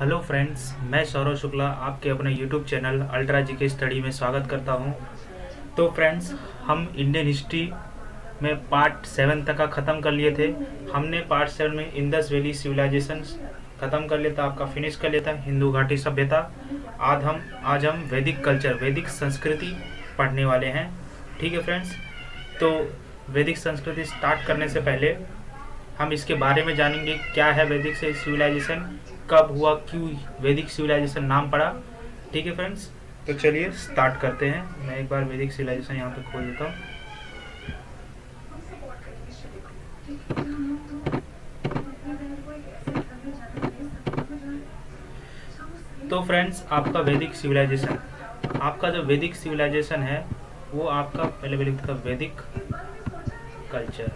Hello friends, मैं सौरव शुक्ला आपके अपने YouTube channel ultra GK study में स्वागत करता हूं। तो फ्रेंड्स, हम इंडियन हिस्ट्री में पार्ट 7 तक का ख़त्म कर लिए थे। हमने पार्ट 7 में इंडस वैली सिविलाइजेशन ख़त्म कर लिया था, आपका फिनिश कर लिया था हिंदू घाटी सभ्यता। आज हम वैदिक कल्चर, वैदिक संस्कृति पढ़ने वाले हैं। ठीक है फ्रेंड्स, तो वैदिक संस्कृति स्टार्ट करने से पहले हम इसके बारे में जानेंगे, क्या है वैदिक से सिविलाइजेशन, कब हुआ, क्यों वैदिक सिविलाइजेशन नाम पड़ा। ठीक है फ्रेंड्स, तो चलिए स्टार्ट करते हैं। मैं एक बार वैदिक सिविलाइजेशन यहाँ पे खोल देता हूँ। तो फ्रेंड्स, आपका वैदिक सिविलाइजेशन, आपका जो वैदिक सिविलाइजेशन है वो आपका पहले मैं लिखता था वैदिक कल्चर।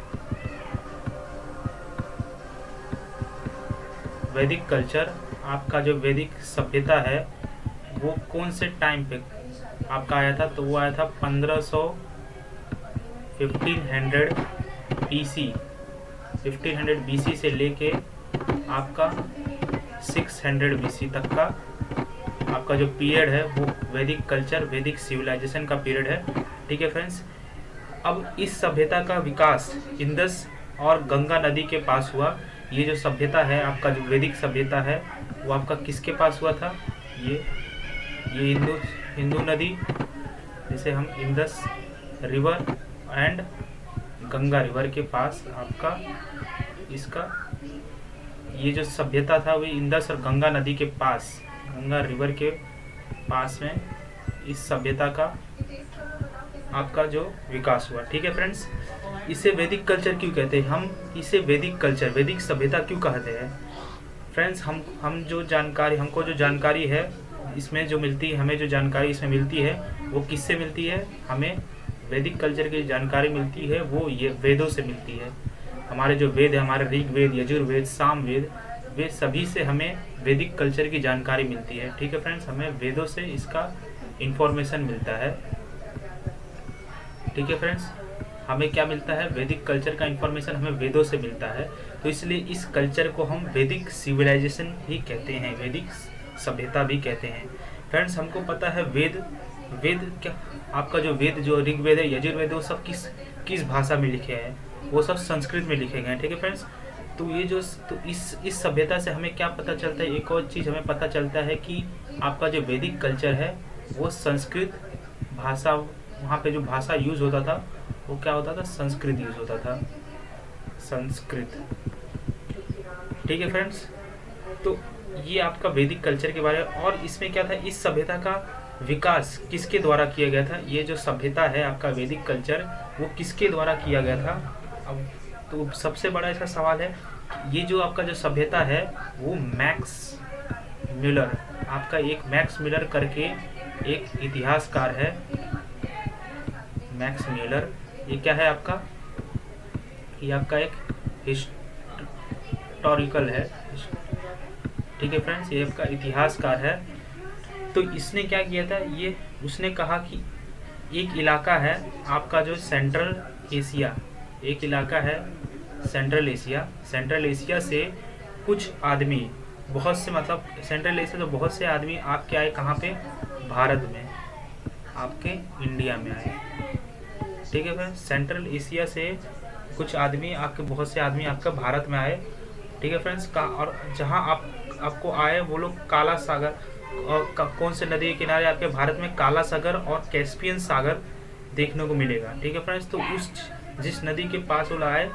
वैदिक कल्चर, आपका जो वैदिक सभ्यता है वो कौन से टाइम पे आपका आया था, तो वो आया था 1500 BC, 1500 BC से लेके आपका 600 BC तक का आपका जो पीरियड है वो वैदिक कल्चर, वैदिक सिविलाइजेशन का पीरियड है। ठीक है फ्रेंड्स, अब इस सभ्यता का विकास इंडस और गंगा नदी के पास हुआ। ये जो सभ्यता है, आपका जो वैदिक सभ्यता है वो आपका किसके पास हुआ था, ये हिंदू नदी, जिसे हम Indus river and Ganga river के पास आपका इसका ये जो सभ्यता था वो इंडस और गंगा नदी के पास, गंगा रिवर के पास में इस सभ्यता का आपका जो विकास हुआ। ठीक है फ्रेंड्स, इसे वैदिक कल्चर क्यों कहते हैं, हम इसे वैदिक कल्चर, वैदिक सभ्यता क्यों कहते हैं फ्रेंड्स। हमको जो जानकारी है इसमें जो मिलती है, हमें जो जानकारी इसमें मिलती है वो किससे मिलती है, हमें वैदिक कल्चर की जानकारी मिलती है वो ये वेदों से मिलती है। हमारे जो वेद है, हमारे ऋग्वेद, यजुर्वेद, सामवेद, वे सभी से हमें वैदिक कल्चर की जानकारी मिलती है। ठीक है फ्रेंड्स, हमें वेदों से इसका इंफॉर्मेशन मिलता है। ठीक है फ्रेंड्स, हमें क्या मिलता है, वैदिक कल्चर का इंफॉर्मेशन हमें वेदों से मिलता है। तो इसलिए इस कल्चर को हम वैदिक सिविलाइजेशन ही कहते हैं, वैदिक सभ्यता भी कहते हैं। फ्रेंड्स, हमको पता है वेद क्या, आपका जो वेद, जो ऋग्वेद है, यजुर्वेद, वो सब किस भाषा में लिखे हैं, वो सब संस्कृत में लिखे गए हैं। ठीक है फ्रेंड्स, तो ये जो इस सभ्यता से हमें क्या पता चलता है, एक और चीज़ हमें पता चलता है कि आपका जो वैदिक कल्चर है वो संस्कृत भाषा, वहाँ पे जो भाषा यूज़ होता था वो क्या होता था, संस्कृत यूज़ होता था, संस्कृत। ठीक है फ्रेंड्स, तो ये आपका वैदिक कल्चर के बारे में। और इसमें क्या था, इस सभ्यता का विकास किसके द्वारा किया गया था, ये जो सभ्यता है आपका वैदिक कल्चर वो किसके द्वारा किया गया था। अब तो सबसे बड़ा इसका सवाल है, ये जो आपका जो सभ्यता है वो मैक्स म्यूलर, आपका एक मैक्स म्यूलर करके एक इतिहासकार है, मैक्स म्यूलर। ये क्या है आपका, ये आपका एक हिस्टोरिकल है। ठीक है फ्रेंड्स, ये आपका इतिहासकार है। तो इसने क्या किया था, ये उसने कहा कि एक इलाका है आपका जो सेंट्रल एशिया, एक इलाका है सेंट्रल एशिया से कुछ आदमी, बहुत से, मतलब सेंट्रल एशिया तो बहुत से आदमी आपके आए कहाँ पे, भारत में, आपके इंडिया में आए। ठीक है फ्रेंड्स, सेंट्रल एशिया से कुछ आदमी, आपके बहुत से आदमी आपका भारत में आए। ठीक है फ्रेंड्स, और जहाँ आपको आए वो लोग काला सागर, और कौन से नदी के किनारे, आपके भारत में काला सागर और कैस्पियन सागर देखने को मिलेगा। ठीक है फ्रेंड्स, तो जिस नदी के पास वो आए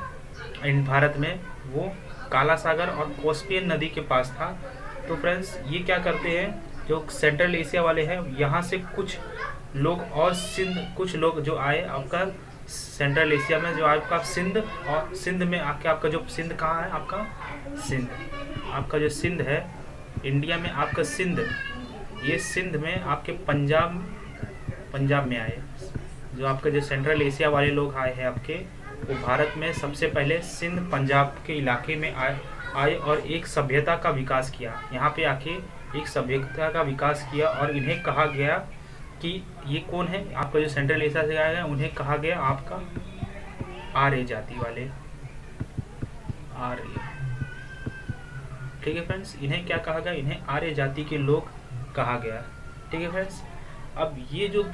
इन भारत में, वो काला सागर और कैस्पियन नदी के पास था। तो फ्रेंड्स, ये क्या करते हैं, जो सेंट्रल एशिया वाले हैं, यहाँ से कुछ लोग और कुछ लोग जो आए आपका सेंट्रल एशिया में, जो आपका सिंध, और सिंध में आके, आपका जो सिंध कहाँ है, आपका सिंध, आपका जो सिंध है इंडिया में, आपका सिंध, ये सिंध में आपके पंजाब में आए। जो आपके जो सेंट्रल एशिया वाले लोग आए हैं आपके, वो भारत में सबसे पहले सिंध, पंजाब के इलाके में आए और एक सभ्यता का विकास किया। यहाँ पे आके एक सभ्यता का विकास किया और इन्हें कहा गया कि ये कौन है, आपका जो सेंट्रल एशिया से आया है, उन्हें कहा गया आपका आर्य जाति वाले, आर्य। ठीक है फ्रेंड्स, इन्हें क्या कहा गया, इन्हें आर्य जाति के लोग कहा गया। ठीक है फ्रेंड्स, अब ये जो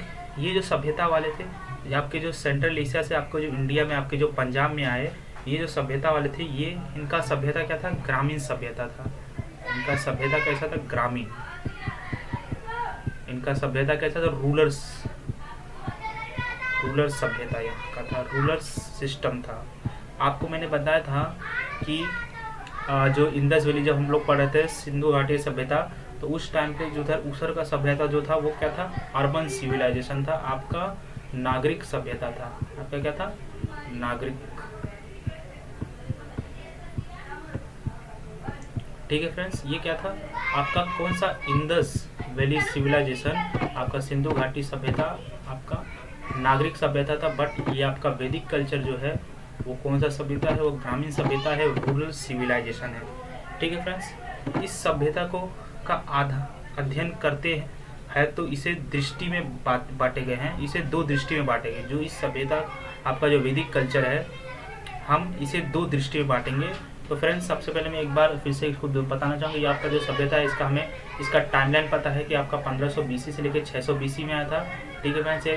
सभ्यता वाले थे, ये आपके जो सेंट्रल एशिया से आपको जो इंडिया में आपके जो पंजाब में आए, ये जो सभ्यता वाले थे, ये इनका सभ्यता क्या था, ग्रामीण सभ्यता था। इनका सभ्यता कैसा था, ग्रामीण। इनका सभ्यता कैसा था, रूलर सभ्यता यहाँ का था, रूलर सिस्टम था। आपको मैंने बताया था कि जो इंडस वैली जब हम लोग पढ़े थे, सिंधु घाटी सभ्यता, तो उस टाइम पे जो था उसर का सभ्यता जो था वो क्या था, अर्बन सिविलाइजेशन था, आपका नागरिक सभ्यता था। आपका क्या था, नागरिक। ठीक है फ्रेंड्स, ये क्या था आपका, कौन सा, इंडस वैली सिविलाइजेशन, आपका सिंधु घाटी सभ्यता आपका नागरिक सभ्यता था। बट ये आपका वैदिक कल्चर जो है वो कौन सा सभ्यता है, वो ग्रामीण सभ्यता है, रूरल सिविलाइजेशन है। ठीक है फ्रेंड्स, इस सभ्यता को का आधा अध्ययन करते हैं तो इसे दृष्टि में बांटे गए हैं, इसे दो दृष्टि में बांटे गए। जो इस सभ्यता आपका जो वैदिक कल्चर है, हम इसे दो दृष्टि में बांटेंगे। तो फ्रेंड्स, सबसे पहले मैं एक बार फिर से इसको बताना चाहूँगा, ये आपका जो सभ्यता है इसका हमें इसका टाइमलाइन पता है कि आपका 1500 BC से लेकर 600 BC में आया था। ठीक है फ्रेंड्स,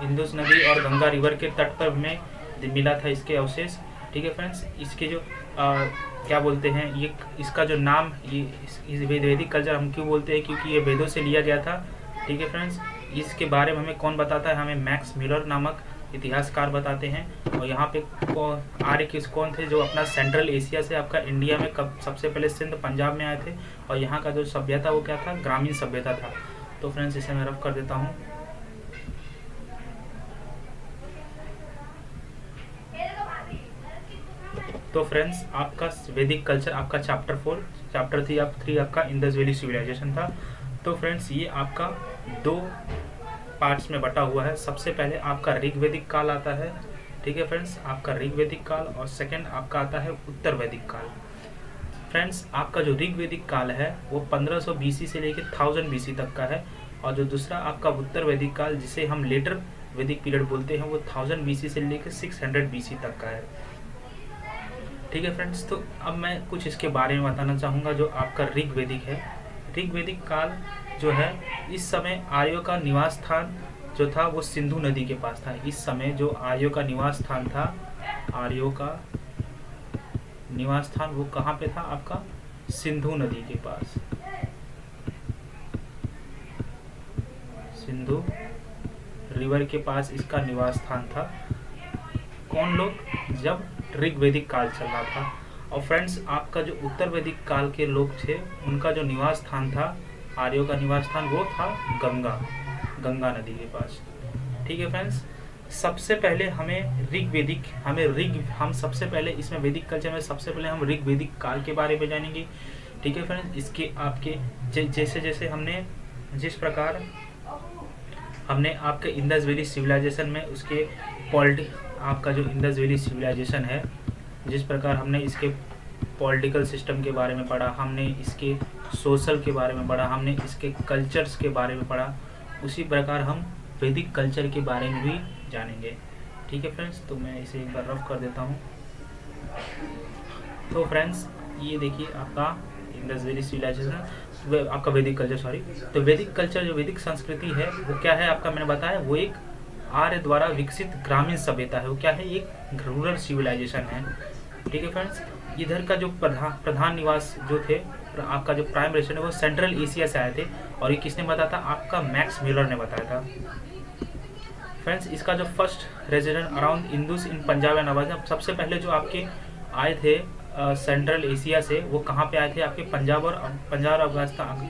इंदुस नदी और गंगा रिवर के तट पर हमें मिला था इसके अवशेष। ठीक है फ्रेंड्स, इसके जो क्या बोलते हैं, ये इसका जो नाम, ये इस वैदिक कल्चर हम क्यों बोलते हैं, क्योंकि ये वेदों से लिया गया था। ठीक है फ्रेंड्स, इसके बारे में हमें कौन बताता है, हमें मैक्स मिलर नामक इतिहासकार बताते हैं। और यहाँ पे आर्य कौन थे, जो अपना सेंट्रल एशिया से आपका इंडिया में कब सबसे पहले सिंध पंजाब में आए थे, और यहाँ का जो सभ्यता वो क्या था, ग्रामीण सभ्यता था। तो फ्रेंड्स, इसे मैं रफ कर देता हूँ। तो फ्रेंड्स, आपका वैदिक कल्चर आपका चैप्टर 3 आपका इंडस वैली सिविलाइजेशन था। तो फ्रेंड्स, ये आपका 2 पार्ट्स में बटा हुआ है। सबसे पहले आपका ऋग्वैदिक काल आता है। ठीक है फ्रेंड्स, आपका ऋग्वैदिक काल, और सेकंड आपका आता है उत्तर वैदिक काल। फ्रेंड्स, आपका जो ऋग्वैदिक काल है वो 1500 BC से लेकर 1000 BC तक का है, और जो दूसरा आपका उत्तर वैदिक काल, जिसे हम लेटर वैदिक पीरियड बोलते हैं, वो 1000 BC से लेकर 600 BC तक का है। ठीक है फ्रेंड्स, तो अब मैं कुछ इसके बारे में बताना चाहूँगा। जो आपका ऋग्वैदिक है, ऋग्वैदिक काल जो है, इस समय आर्यों का निवास स्थान जो था वो सिंधु नदी के पास था। इस समय जो आर्यों का निवास स्थान था, आर्यों का निवास स्थान वो कहाँ पे था, आपका सिंधु नदी के पास। सिंधु रिवर के पास इसका निवास स्थान था। कौन लोग, जब ऋग्वैदिक काल चल रहा था। और फ्रेंड्स, आपका जो उत्तर वैदिक काल के लोग थे, उनका जो निवास स्थान था, आर्यों का निवास स्थान, वो था गंगा नदी के पास। ठीक है फ्रेंड्स, सबसे पहले हम सबसे पहले इसमें वैदिक कल्चर में सबसे पहले हम ऋग्वैदिक काल के बारे में जानेंगे। ठीक है फ्रेंड्स, इसके आपके जैसे हमने जिस प्रकार हमने आपके इंडस वैली सिविलाइजेशन में उसके आपका जो इंडस वैली सिविलाइजेशन है, जिस प्रकार हमने इसके पॉलिटिकल सिस्टम के बारे में पढ़ा, हमने इसके सोशल के बारे में पढ़ा, हमने इसके कल्चर्स के बारे में पढ़ा, उसी प्रकार हम वैदिक कल्चर के बारे में भी जानेंगे। ठीक है फ्रेंड्स, तो मैं इसे एक बार रफ कर देता हूँ। तो फ्रेंड्स, ये देखिए आपका इंडस वैली सिविलाइजेशन, आपका वैदिक कल्चर, तो वैदिक कल्चर जो वैदिक संस्कृति है वो क्या है, आपका मैंने बताया, वो एक आर्य द्वारा विकसित ग्रामीण सभ्यता है। वो क्या है, एक रूरल सिविलाइजेशन है। ठीक है फ्रेंड्स, इधर का जो प्रधान निवास जो थे, आपका जो प्राइम रेसिडेंट है, वो सेंट्रल एशिया से आए थे। और ये किसने बताया था, आपका मैक्स मिलर ने बताया था। फ्रेंड्स, इसका जो first resident around Indus in Punjab and Afghanistan, सबसे पहले जो आपके आए थे सेंट्रल एशिया से, वो कहाँ पे आए थे, आपके पंजाब और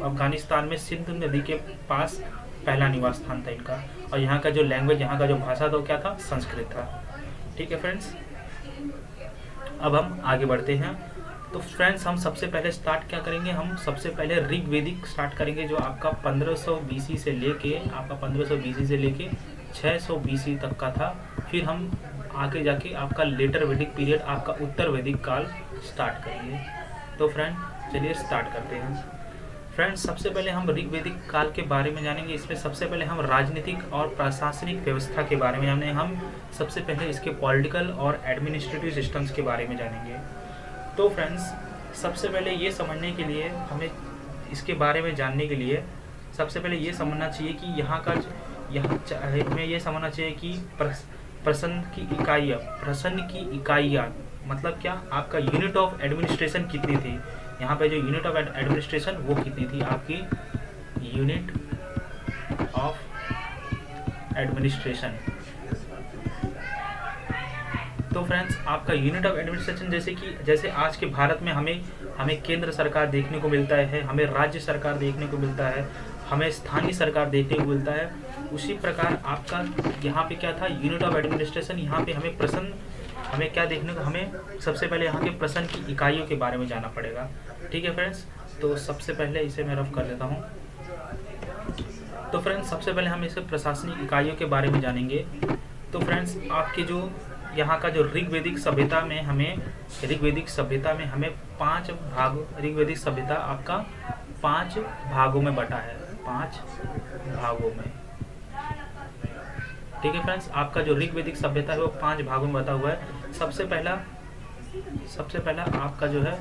अफगानिस्तान में सिंधु नदी के पास पहला निवास स्थान था इनका। और यहाँ का जो लैंग्वेज, यहाँ का जो भाषा था वो क्या था, संस्कृत था। ठीक है फ्रेंड्स, अब हम आगे बढ़ते हैं। तो फ्रेंड्स, हम सबसे पहले स्टार्ट क्या करेंगे, हम सबसे पहले ऋग्वैदिक स्टार्ट करेंगे, जो आपका 1500 BC से लेके 600 BC तक का था। फिर हम आगे जाके आपका लेटर वैदिक पीरियड, आपका उत्तर वैदिक काल स्टार्ट करेंगे। तो फ्रेंड, चलिए स्टार्ट करते हैं। फ्रेंड्स, सबसे पहले हम ऋग्वैदिक काल के बारे में जानेंगे। इसमें सबसे पहले हम राजनीतिक और प्रशासनिक व्यवस्था के बारे में जानेंगे। हम सबसे पहले इसके पॉलिटिकल और एडमिनिस्ट्रेटिव सिस्टम्स के बारे में जानेंगे। तो फ्रेंड्स, सबसे पहले ये समझने के लिए हमें इसके बारे में जानने के लिए सबसे पहले ये समझना चाहिए कि यहाँ का हमें ये समझना चाहिए कि प्रश्न की इकाइयाँ मतलब क्या, आपका यूनिट ऑफ एडमिनिस्ट्रेशन कितनी थी। यहाँ पे जो यूनिट ऑफ एडमिनिस्ट्रेशन वो कितनी थी आपकी, यूनिट ऑफ एडमिनिस्ट्रेशन। तो फ्रेंड्स आपका यूनिट ऑफ एडमिनिस्ट्रेशन जैसे आज के भारत में हमें केंद्र सरकार देखने को मिलता है, हमें राज्य सरकार देखने को मिलता है, हमें स्थानीय सरकार देखने को मिलता है, उसी प्रकार आपका यहाँ पे क्या था, यूनिट ऑफ एडमिनिस्ट्रेशन। यहाँ पे हमें क्या देखने को, हमें सबसे पहले यहाँ के प्रश्न की इकाइयों के बारे में जानना पड़ेगा। ठीक है फ्रेंड्स, तो सबसे पहले इसे मैं रफ कर देता हूँ। तो फ्रेंड्स सबसे पहले हम इसे प्रशासनिक इकाइयों के बारे में जानेंगे। तो फ्रेंड्स आपके जो यहाँ का जो ऋग्वेदिक सभ्यता में हमें 5 भाग, ऋग्वेदिक सभ्यता आपका 5 भागों में बटा है, 5 भागों में। ठीक है फ्रेंड्स, आपका जो ऋग्वेदिक सभ्यता है वो 5 भागों में बटा हुआ है। सबसे पहला आपका जो है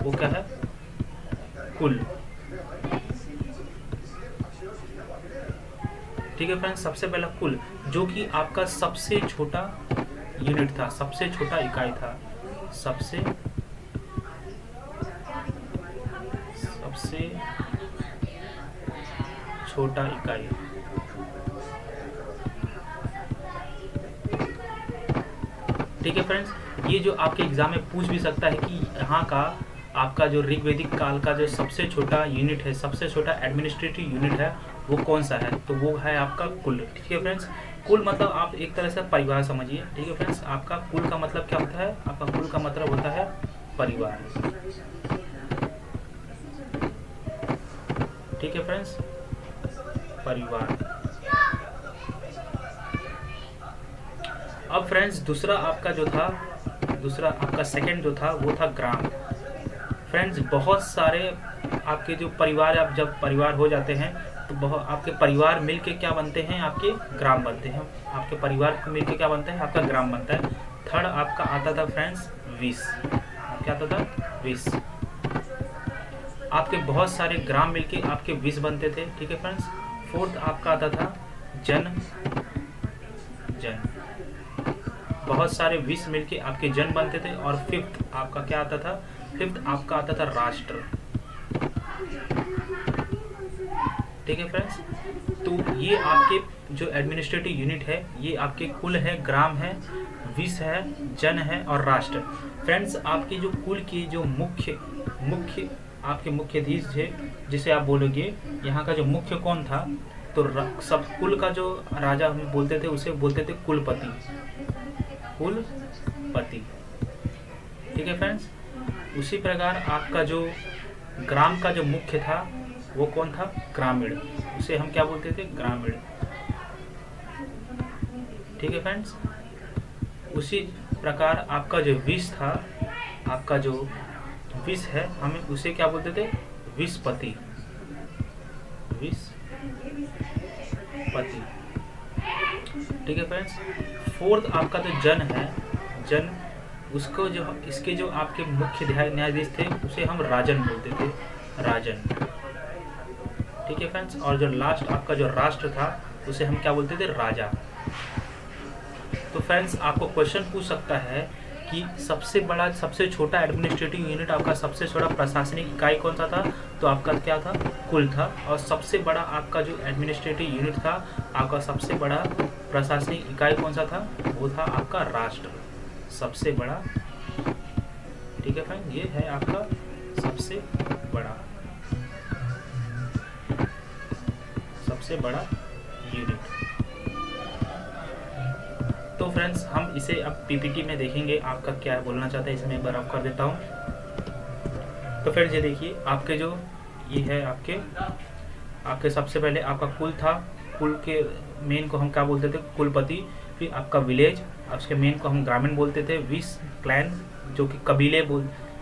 वो क्या है, कुल। ठीक है फ्रेंड्स, सबसे पहला कुल, जो कि आपका सबसे छोटा यूनिट था, सबसे छोटा इकाई था, सबसे छोटा इकाई। ठीक है फ्रेंड्स, ये जो आपके एग्जाम में पूछ भी सकता है कि यहाँ का आपका जो ऋग्वेदिक काल का जो सबसे छोटा यूनिट है, सबसे छोटा एडमिनिस्ट्रेटिव यूनिट है वो कौन सा है, तो वो है आपका कुल। ठीक है फ्रेंड्स, कुल मतलब आप एक तरह से परिवार समझिए। ठीक है फ्रेंड्स, आपका कुल का मतलब क्या होता है, आपका कुल का मतलब होता है परिवार। ठीक है फ्रेंड्स, परिवार। अब फ्रेंड्स दूसरा आपका सेकंड जो था वो था ग्राम। फ्रेंड्स बहुत सारे आपके जो परिवार, आप जब परिवार हो जाते हैं तो आपके परिवार मिलके क्या बनते हैं, आपके ग्राम बनते हैं। आपके परिवार मिलके क्या बनता है, आपका ग्राम बनता है। थर्ड आपका आता था फ्रेंड्स विस, क्या आता था, विस। आपके बहुत सारे ग्राम मिलके आपके विस बनते थे। ठीक है फ्रेंड्स, फोर्थ आपका आता था जन, बहुत सारे विस मिलके आपके जन बनते थे। और फिफ्थ आपका क्या आता था, फिफ्थ आपका आता था राष्ट्र। ठीक है फ्रेंड्स, तो ये आपके जो एडमिनिस्ट्रेटिव यूनिट है ये आपके कुल है, ग्राम है, विस है, जन है और राष्ट्र। फ्रेंड्स आपके जो कुल की जो मुख्य आपके मुख्याधीश है, जिसे आप बोलोगे यहाँ का जो मुख्य कौन था, तो सब कुल का जो राजा हम बोलते थे उसे बोलते थे कुलपति। ठीक है फ्रेंड्स, उसी प्रकार आपका जो ग्राम का जो मुख्य था वो कौन था, ग्रामीण, उसे हम क्या बोलते थे, ग्रामीण। ठीक है फ्रेंड्स, उसी प्रकार आपका जो विस था, आपका जो विस है हमें उसे क्या बोलते थे, विसपति। ठीक है फ्रेंड्स, फोर्थ आपका जो जन है, जन, उसको जो इसके जो आपके मुख्य न्यायाधीश थे उसे हम राजन बोलते थे, राजन। ठीक है फ्रेंड्स, और जो लास्ट आपका जो राष्ट्र था उसे हम क्या बोलते थे, राजा। तो फ्रेंड्स आपको क्वेश्चन पूछ सकता है कि सबसे छोटा एडमिनिस्ट्रेटिव यूनिट, आपका सबसे छोटा प्रशासनिक इकाई कौन सा था, तो आपका क्या था, कुल था। और सबसे बड़ा आपका जो एडमिनिस्ट्रेटिव यूनिट था, आपका सबसे बड़ा प्रशासनिक इकाई कौन सा था, वो था आपका राष्ट्र, सबसे बड़ा। ठीक है फ्रेंड, ये है आपका सबसे बड़ा यूनिट। तो फ्रेंड्स हम इसे अब पीपीटी में देखेंगे, आपका क्या बोलना चाहता है इसमें एक बार आप कर देता हूँ। तो फ्रेंड्स ये देखिए, आपके जो ये है आपके सबसे पहले आपका कुल था, कुल के मेन को हम क्या बोलते थे, कुलपति। फिर आपका विलेज, उसके मेन को हम ग्रामीण बोलते थे। विस, क्लैन, जो कि कबीले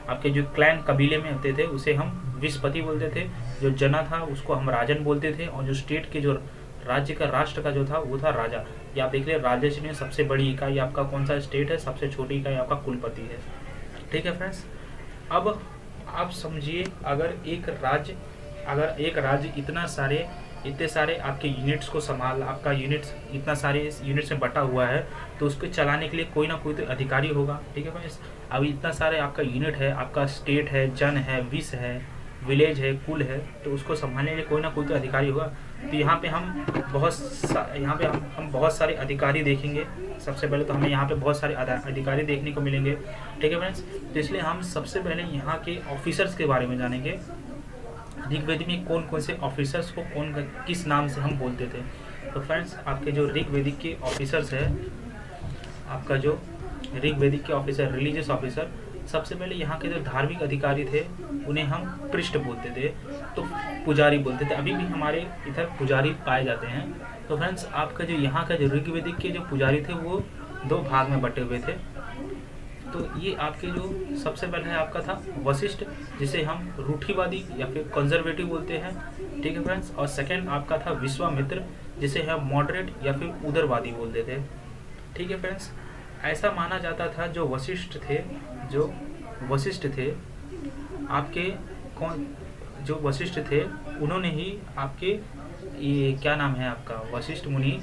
आपके जो क्लैन कबीले में होते थे उसे हम विसपति बोलते थे। जो जना था उसको हम राजन बोलते थे। और जो स्टेट के जो राज्य का, राष्ट्र का जो था वो था राजा। ये आप देख रहे, राज्य में सबसे बड़ी इकाई आपका कौन सा स्टेट है, सबसे छोटी इकाई आपका कुलपति है। ठीक है फ्रेंड्स, अब आप समझिए, अगर एक राज्य इतने सारे आपके यूनिट्स को संभाल, आपका यूनिट्स इतना सारे यूनिट्स में बटा हुआ है, तो उसको चलाने के लिए कोई ना कोई तो अधिकारी होगा। ठीक है फ्रेंड्स, अब इतना सारे आपका यूनिट है, आपका स्टेट है, जन है, विस है, विलेज है, कुल है, तो उसको संभालने के लिए कोई ना कोई तो अधिकारी होगा। तो यहाँ पे हम बहुत सारे अधिकारी देखेंगे। सबसे पहले तो हमें यहाँ पे बहुत सारे अधिकारी देखने को मिलेंगे। ठीक है फ्रेंड्स, तो इसलिए हम सबसे पहले यहाँ के ऑफिसर्स के बारे में जानेंगे। ऋग्वेद में कौन कौन से ऑफिसर्स को किस नाम से हम बोलते थे। तो फ्रेंड्स, आपके जो ऋग्वेदिक के ऑफिसर्स है, आपका जो ऋग्वेदिक के ऑफिसर, रिलीजियस ऑफिसर, सबसे पहले यहाँ के जो धार्मिक अधिकारी थे उन्हें हम पृष्ठ बोलते थे, तो पुजारी बोलते थे। अभी भी हमारे इधर पुजारी पाए जाते हैं। तो फ्रेंड्स, आपका जो यहाँ का जो ऋग्वेदिक के जो पुजारी थे वो 2 भाग में बटे हुए थे। तो ये आपके जो सबसे पहले आपका था वशिष्ठ, जिसे हम रूढ़िवादी या फिर कंजर्वेटिव बोलते हैं। ठीक है फ्रेंड्स, और सेकंड आपका था विश्वामित्र, जिसे हम मॉडरेट या फिर उदारवादी बोलते थे। ठीक है फ्रेंड्स, ऐसा माना जाता था जो वशिष्ठ थे आपके जो वशिष्ठ थे, उन्होंने ही आपके ये क्या नाम है आपका वशिष्ठ मुनि,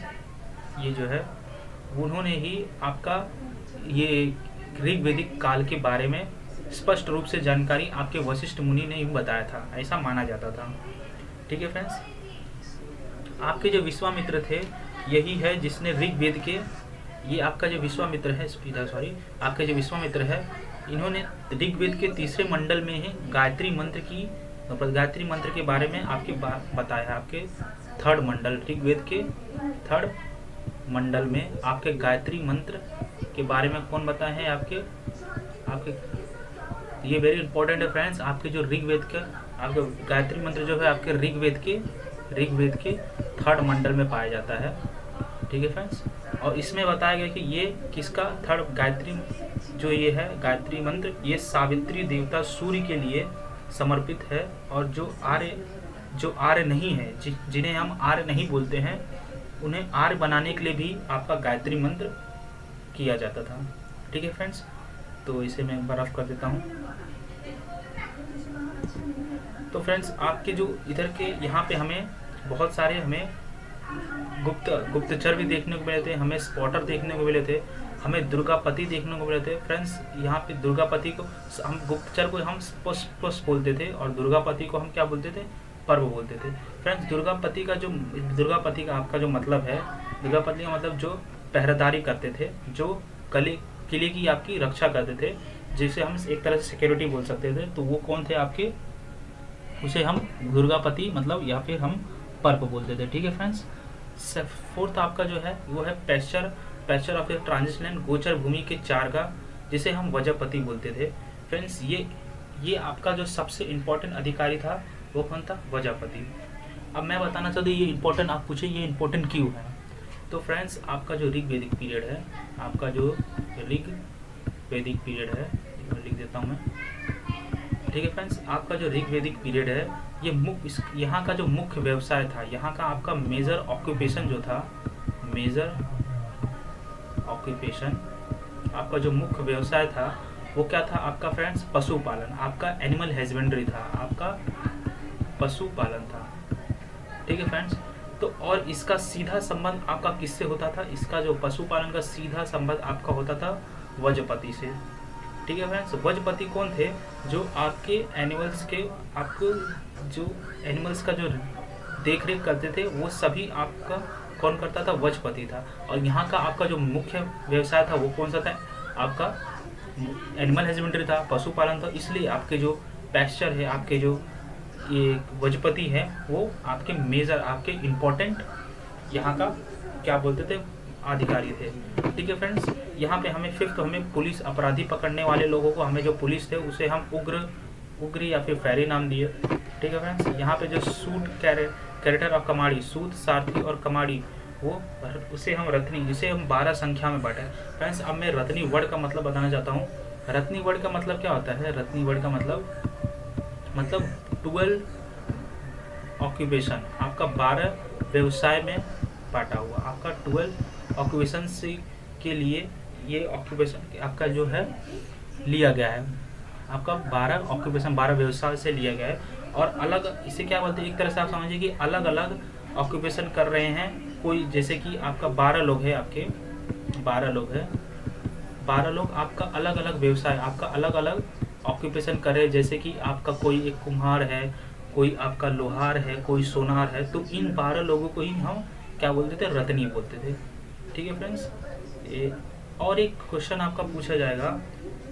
ये जो है उन्होंने ही आपका ये ऋग्वेदिक काल के बारे में स्पष्ट रूप से जानकारी आपके वशिष्ठ मुनि ने ही बताया था, ऐसा माना जाता था। ठीक है फ्रेंड्स, आपके जो विश्वामित्र थे यही है जिसने ऋग्वेद के, ये आपका जो विश्वामित्र है आपके जो विश्वामित्र है, इन्होंने ऋग्वेद के 3रे मंडल में ही गायत्री मंत्र के बारे में आपके बताया। आपके 3rd मंडल, ऋग्वेद के 3rd मंडल में आपके गायत्री मंत्र के बारे में कौन बताए हैं आपके ये वेरी इंपॉर्टेंट है फ्रेंड्स। आपके जो ऋग्वेद का आपका गायत्री मंत्र जो है आपके ऋग्वेद के 3rd मंडल में पाया जाता है। ठीक है फ्रेंड्स, और इसमें बताया गया कि ये किसका 3rd गायत्री जो ये है गायत्री मंत्र, ये सावित्री देवता सूर्य के लिए समर्पित है। और जो आर्य नहीं है, जिन्हें हम आर्य नहीं बोलते हैं, उन्हें आर्य बनाने के लिए भी आपका गायत्री मंत्र किया जाता था। ठीक है फ्रेंड्स, तो इसे मैं एक बार ऑफ कर देता हूँ। तो फ्रेंड्स, आपके जो इधर के यहाँ पे हमें बहुत सारे गुप्तचर भी देखने को मिले थे, हमें स्पॉटर देखने को मिले थे, हमें दुर्गापति देखने को मिले थे। फ्रेंड्स, यहाँ पे दुर्गापति को हम गुप्तचर को हम स्पष्ट बोलते थे और दुर्गापति को हम क्या बोलते थे, पर्व बोलते थे। फ्रेंड्स, दुर्गापति का आपका जो मतलब है, दुर्गापति का मतलब जो पहरेदारी करते थे, जो किले की आपकी रक्षा करते थे, जिसे हम एक तरह से सिक्योरिटी बोल सकते थे, तो वो कौन थे आपके, उसे हम दुर्गापति मतलब या फिर हम पर्व बोलते थे। ठीक है फ्रेंड्स, 4th आपका जो है वो है पैस्चर ऑफ ट्रांजिशन गोचर भूमि के चारगा, जिसे हम वजपति बोलते थे। फ्रेंड्स, ये आपका जो सबसे इम्पोर्टेंट अधिकारी था वो कौन था, वजपति। अब मैं बताना चाहता हूँ ये इम्पोर्टेंट, आप पूछे ये इम्पोर्टेंट क्यों है। तो फ्रेंड्स, आपका जो ऋग्वेदिक पीरियड है, आपका जो ऋग्वेदिक पीरियड है, लिख देता हूँ मैं। ठीक है फ्रेंड्स, आपका जो ऋग्वेदिक पीरियड है, ये यहाँ का जो मुख्य व्यवसाय था, यहाँ का आपका मेजर ऑक्यूपेशन जो था, आपका जो मुख्य व्यवसाय था वो क्या था आपका फ्रेंड्स, पशुपालन। आपका एनिमल हस्बेंड्री था, आपका पशुपालन था। ठीक है फ्रेंड्स, तो और इसका सीधा संबंध आपका किससे होता था, इसका जो पशुपालन का सीधा संबंध आपका होता था वजपति से। ठीक है फ्रेंड्स, वजपति कौन थे, जो आपके एनिमल्स के आपको जो एनिमल्स का जो देख रेख करते थे वो सभी आपका कौन करता था, वजपति था। और यहाँ का आपका जो मुख्य व्यवसाय था वो कौन सा था, आपका एनिमल हस्बेंड्री था, पशुपालन था। इसलिए आपके जो पैस्चर है, आपके जो ये वजपति है, वो आपके मेजर आपके इम्पोर्टेंट यहाँ का क्या बोलते थे, अधिकारी थे। ठीक है फ्रेंड्स, यहाँ पे हमें 5th हमें पुलिस, अपराधी पकड़ने वाले लोगों को, हमें जो पुलिस थे उसे हम उग्र या फिर फैरी नाम दिए। ठीक है फ्रेंड्स, यहाँ पे जो सूट कैरेक्टर ऑफ कमाड़ी, सूत, सारथी और कमाड़ी, वो उसे हम रत्नी, जिसे हम 12 संख्या में बांटे। फ्रेंड्स, अब मैं रत्नी वर्ड का मतलब बताना चाहता हूँ। रत्नी वर्ड का मतलब क्या होता है, रत्नी वर्ड का मतलब 12 ऑक्यूपेशन, आपका 12 व्यवसाय में बांटा हुआ, आपका 12 ऑक्यूपेशन के लिए ये ऑक्यूपेशन आपका जो है लिया गया है। आपका 12 ऑक्यूपेशन 12 व्यवसाय से लिया गया है। और अलग इसे क्या बोलते हैं, एक तरह से आप समझिए कि अलग अलग ऑक्यूपेशन कर रहे हैं कोई, जैसे कि आपका 12 लोग हैं, आपके 12 लोग हैं, 12 लोग आपका अलग अलग व्यवसाय, आपका अलग अलग ऑक्यूपेशन कर रहे हैं। जैसे कि आपका कोई एक कुम्हार है, कोई आपका लोहार है, कोई सोनार है, तो इन 12 लोगों को ही हम क्या बोलते थे, रत्नी बोलते थे। ठीक है फ्रेंड्स। और एक क्वेश्चन आपका पूछा जाएगा,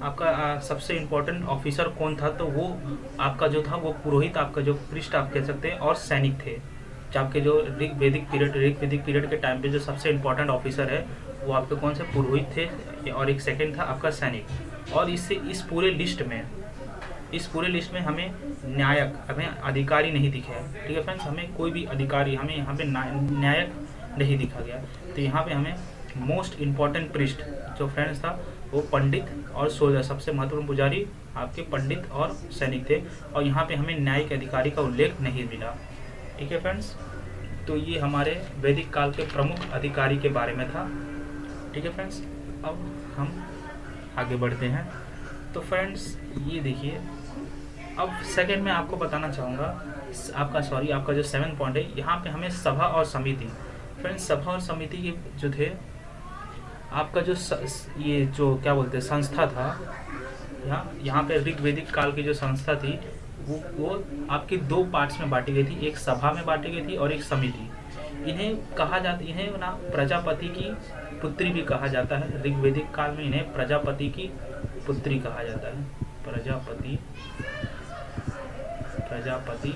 आपका सबसे इम्पोर्टेंट ऑफिसर कौन था, तो वो आपका जो था वो पुरोहित, आपका जो पृष्ठ आप कह सकते हैं, और सैनिक थे। आपके जो ऋग्वेदिक पीरियड के टाइम पे जो सबसे इम्पोर्टेंट ऑफिसर है वो आपके कौन से पुरोहित थे, और एक सेकंड था आपका सैनिक। और इससे इस पूरे लिस्ट में हमें न्यायक, हमें अधिकारी नहीं दिखे है। ठीक है फ्रेंड्स, हमें कोई भी अधिकारी, हमें यहाँ पे न्यायक नहीं दिखा गया। तो यहाँ पे हमें मोस्ट इम्पॉर्टेंट पृष्ठ जो फ्रेंड्स था वो पंडित और सोल्जर, सबसे महत्वपूर्ण पुजारी आपके पंडित और सैनिक थे। और यहाँ पे हमें न्यायिक अधिकारी का उल्लेख नहीं मिला। ठीक है फ्रेंड्स, तो ये हमारे वैदिक काल के प्रमुख अधिकारी के बारे में था। ठीक है फ्रेंड्स, अब हम आगे बढ़ते हैं। तो फ्रेंड्स ये देखिए, अब सेकंड में आपको बताना चाहूँगा आपका जो 7 पॉइंट है, यहाँ पे हमें सभा और समिति। फ्रेंड्स, सभा और समिति के जो थे, आपका जो ये जो क्या बोलते हैं संस्था था, यहाँ पे ऋग्वेदिक काल की जो संस्था थी वो आपकी 2 पार्ट्स में बांटी गई थी, एक सभा में बांटी गई थी और एक समिति। इन्हें कहा जाता, इन्हें ना प्रजापति की पुत्री भी कहा जाता है। ऋग्वेदिक काल में इन्हें प्रजापति की पुत्री कहा जाता है, प्रजापति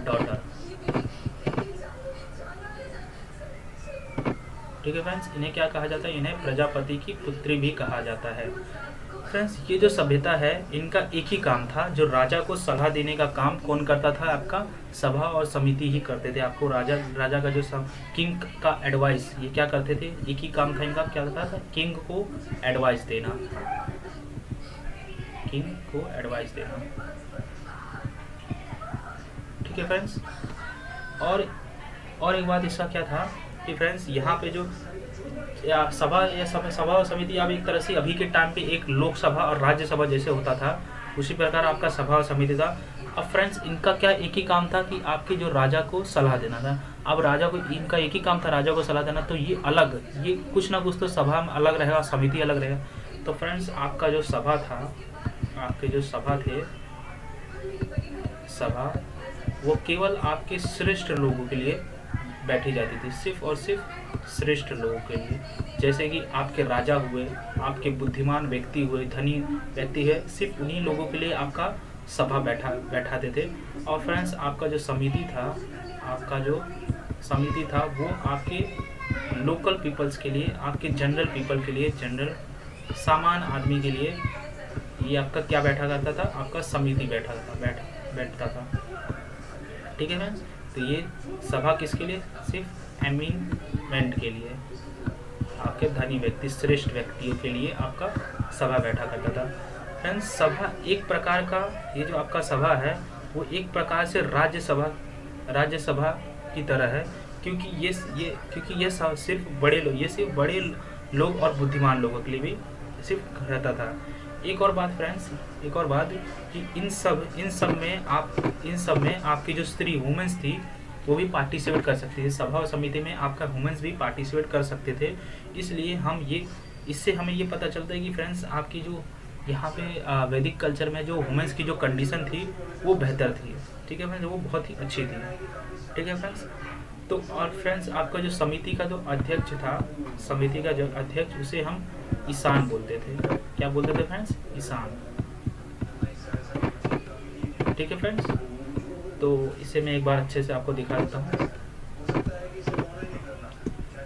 डॉटर। ठीक है फ्रेंड्स, इन्हें क्या कहा जाता है, इन्हें प्रजापति की पुत्री भी कहा जाता है। फ्रेंड्स, ये जो सभ्यता है इनका एक ही काम था, जो राजा को सलाह देने का काम कौन करता था, आपका सभा और समिति ही करते थे। आपको राजा का जो किंग का एडवाइस, ये क्या करते थे, एक ही काम था इनका, क्या करता था, किंग को एडवाइस देना, ठीक है फ्रेंड्स। और एक बात इसका क्या था कि फ्रेंड्स, यहाँ पे जो सभा और समिति आप एक तरह से अभी के टाइम पे एक लोकसभा और राज्यसभा जैसे होता था, उसी प्रकार आपका सभा और समिति था। अब फ्रेंड्स, इनका क्या एक ही काम था कि आपके जो राजा को सलाह देना था। अब राजा को, इनका एक ही काम था राजा को सलाह देना, तो ये कुछ ना कुछ तो सभा में अलग रहेगा, समिति अलग रहेगा। तो फ्रेंड्स, आपका जो सभा था, आपके जो सभा थे, सभा वो केवल आपके श्रेष्ठ लोगों के लिए बैठी जाती थी, सिर्फ और सिर्फ श्रेष्ठ लोगों के लिए। जैसे कि आपके राजा हुए, आपके बुद्धिमान व्यक्ति हुए, धनी व्यक्ति है, सिर्फ उन्हीं लोगों के लिए आपका सभा बैठाते थे। और फ्रेंड्स, आपका जो समिति था वो आपके लोकल पीपल्स के लिए, आपके जनरल पीपल के लिए, जनरल सामान्य आदमी के लिए ये आपका क्या बैठा करता था, आपका समिति बैठता था। ठीक है फ्रेंड्स, तो ये सभा किसके लिए, सिर्फ एमिनमेंट के लिए, आपके धनी व्यक्ति, श्रेष्ठ व्यक्तियों के लिए आपका सभा बैठा करता था। फ्रेंड्स, सभा एक प्रकार का, ये जो आपका सभा है वो एक प्रकार से राज्यसभा की तरह है, क्योंकि ये सिर्फ बड़े लोग और बुद्धिमान लोगों के लिए भी सिर्फ रहता था। एक और बात फ्रेंड्स, कि इन सब में आपकी जो स्त्री वुमेन्स थी वो भी पार्टिसिपेट कर सकती थी। सभा और समिति में आपका वुमेन्स भी पार्टिसिपेट कर सकते थे। इसलिए इससे हमें ये पता चलता है कि फ्रेंड्स, आपकी जो यहाँ पे वैदिक कल्चर में जो वुमेन्स की जो कंडीशन थी वो बेहतर थी। ठीक है फ्रेंड्स, वो बहुत ही अच्छी थी। ठीक है फ्रेंड्स, तो और फ्रेंड्स, आपका जो समिति का जो अध्यक्ष था, उसे हम ईशान बोलते थे। क्या बोलते थे फ्रेंड्स, ईशान। ठीक है फ्रेंड्स, तो इसे मैं एक बार अच्छे से आपको दिखा देता हूँ।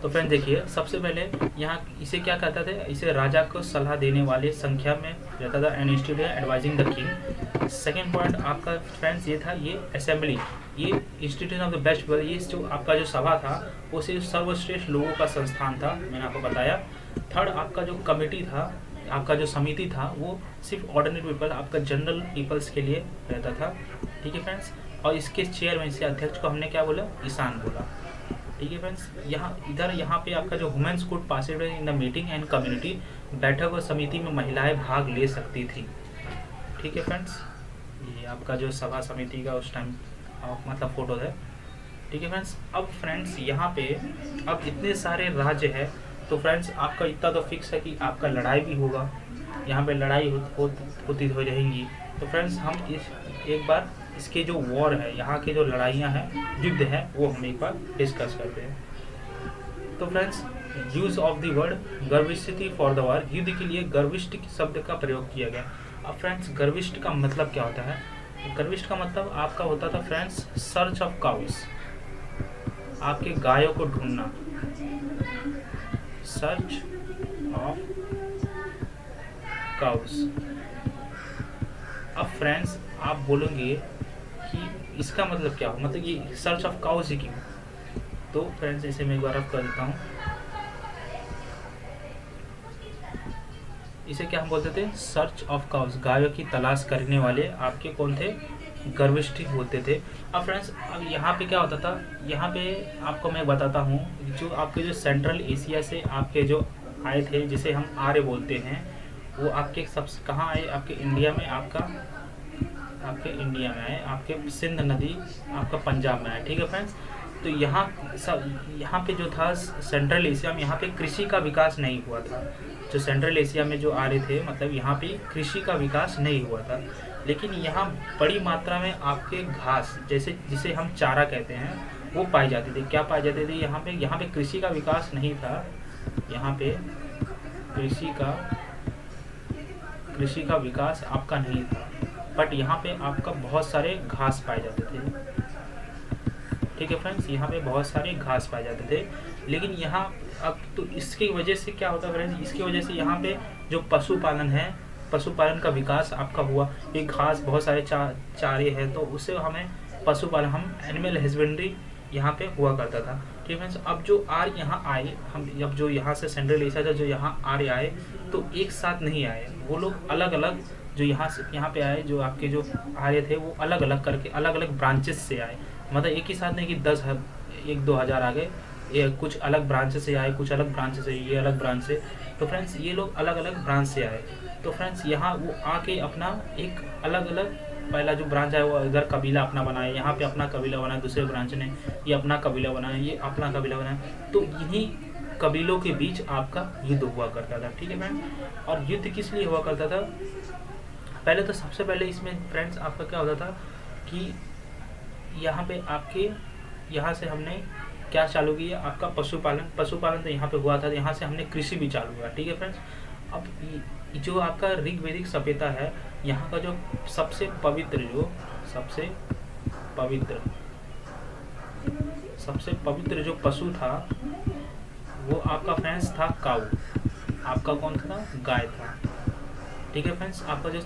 तो फ्रेंड्स देखिए, सबसे पहले यहाँ इसे क्या कहता था, इसे राजा को सलाह देने वाले संख्या में रहता था, an institute advising the king. Second point आपका फ्रेंड्स ये था, ये असेंबली, ये institution of the best people, ये जो आपका जो सभा था वो सिर्फ सर्वश्रेष्ठ लोगों का संस्थान था, मैंने आपको बताया। थर्ड, आपका जो कमेटी था, आपका जो समिति था वो सिर्फ ऑर्डिनरी पीपल, आपका जनरल पीपल्स के लिए रहता था। ठीक है फ्रेंड्स, और इसके चेयरमैन से अध्यक्ष को हमने क्या बोला, ईशान बोला। ठीक है फ्रेंड्स, यहाँ पे आपका जो women's could participate in the meeting and community, बैठक और समिति में महिलाएं भाग ले सकती थी। ठीक है फ्रेंड्स, ये आपका जो सभा समिति का उस टाइम मतलब फोटो है। ठीक है फ्रेंड्स, अब फ्रेंड्स यहाँ पे अब इतने सारे राज्य है, तो फ्रेंड्स आपका इतना तो फिक्स है कि आपका लड़ाई भी होगा, यहाँ पे लड़ाई होती हो रहेंगी। तो फ्रेंड्स हम एक बार इसके जो वॉर है, यहाँ के जो लड़ाइयाँ हैं, युद्ध है, वो हम एक बार डिस्कस करते हैं। तो friends, use of the word गर्विष्ठी फॉर द वॉर, युद्ध के लिए गर्विष्ठ शब्द का प्रयोग किया गया। अब फ्रेंड्स गर्विष्ठ का मतलब क्या होता है? गर्विष्ठ का मतलब आपका होता था फ्रेंड्स सर्च ऑफ काउस, आपके गायों को ढूंढना, सर्च ऑफ काउस। अब फ्रेंड्स आप बोलेंगे कि इसका मतलब क्या हो, मतलब ये सर्च ऑफ काउस ही क्यों? तो फ्रेंड्स इसे मैं एक बार अब कर देता हूँ। इसे क्या हम बोलते थे? सर्च ऑफ काउस, गायों की तलाश करने वाले आपके कौन थे? गर्विष्ठी बोलते थे। अब फ्रेंड्स अब यहाँ पे क्या होता था, यहाँ पे आपको मैं बताता हूँ, जो आपके जो सेंट्रल एशिया से आपके जो आए थे, जिसे हम आर्य बोलते हैं, वो आपके सब कहाँ आए? आपके इंडिया में, आपके इंडिया में आए, आपके सिंध नदी आपका पंजाब में आए। ठीक है फ्रेंड्स, तो यहाँ पे जो था सेंट्रल एशिया में, यहाँ पे कृषि का विकास नहीं हुआ था। जो सेंट्रल एशिया में जो आ रहे थे, मतलब यहाँ पे कृषि का विकास नहीं हुआ था, लेकिन यहाँ बड़ी मात्रा में आपके घास, जिसे हम चारा कहते हैं, वो पाई जाती थी। क्या पाई जाती थी? यहाँ पे कृषि का विकास नहीं था, यहाँ पे कृषि का विकास आपका नहीं था, बट यहाँ पे आपका बहुत सारे घास पाए जाते थे। ठीक है फ्रेंड्स, यहाँ पे बहुत सारे घास पाए जाते थे, लेकिन यहाँ अब तो इसकी वजह से क्या होता है फ्रेंड्स, इसकी वजह से यहाँ पे जो पशुपालन है, पशुपालन का विकास आपका हुआ। ये घास बहुत सारे चारे हैं, तो उससे हमें पशुपालन, हम एनिमल हस्बेंड्री यहाँ पे हुआ करता था। ठीक है फ्रेंड्स, अब जो आर्य यहाँ आए, हम अब जो यहाँ से सेंट्रल एशिया से जो यहाँ आर्य आए, तो एक साथ नहीं आए, वो लोग अलग अलग जो यहाँ पे आए, जो आपके जो आर्य थे वो अलग अलग करके अलग अलग ब्रांचेस से आए। मतलब एक ही साथ नहीं कि 1-2 हज़ार आ गए, कुछ अलग ब्रांच से आए, कुछ अलग ब्रांच से, ये अलग ब्रांच से। तो फ्रेंड्स ये लोग अलग अलग ब्रांच से आए। तो फ्रेंड्स यहाँ वो आके अपना एक अलग अलग, पहला जो ब्रांच है वो इधर कबीला अपना बनाया, यहाँ पे अपना कबीला बनाया, दूसरे ब्रांच ने ये अपना कबीला बनाया, ये अपना कबीला बनाया। तो यही कबीलों के बीच आपका युद्ध हुआ करता था। ठीक है फ्रेंड, और युद्ध किस लिए हुआ करता था? पहले तो सबसे पहले इसमें फ्रेंड्स आपका क्या होता था कि यहाँ पे आपके यहाँ से हमने क्या चालू किया? आपका पशुपालन तो यहाँ पे हुआ था, यहाँ से हमने कृषि भी चालू हुआ। ठीक है फ्रेंड्स, अब जो आपका ऋग्वेदिक सभ्यता है, यहाँ का जो सबसे पवित्र जो पशु था, वो आपका फ्रेंड्स था काऊ। आपका कौन था? गाय था। ठीक है फ्रेंड्स, आपका जो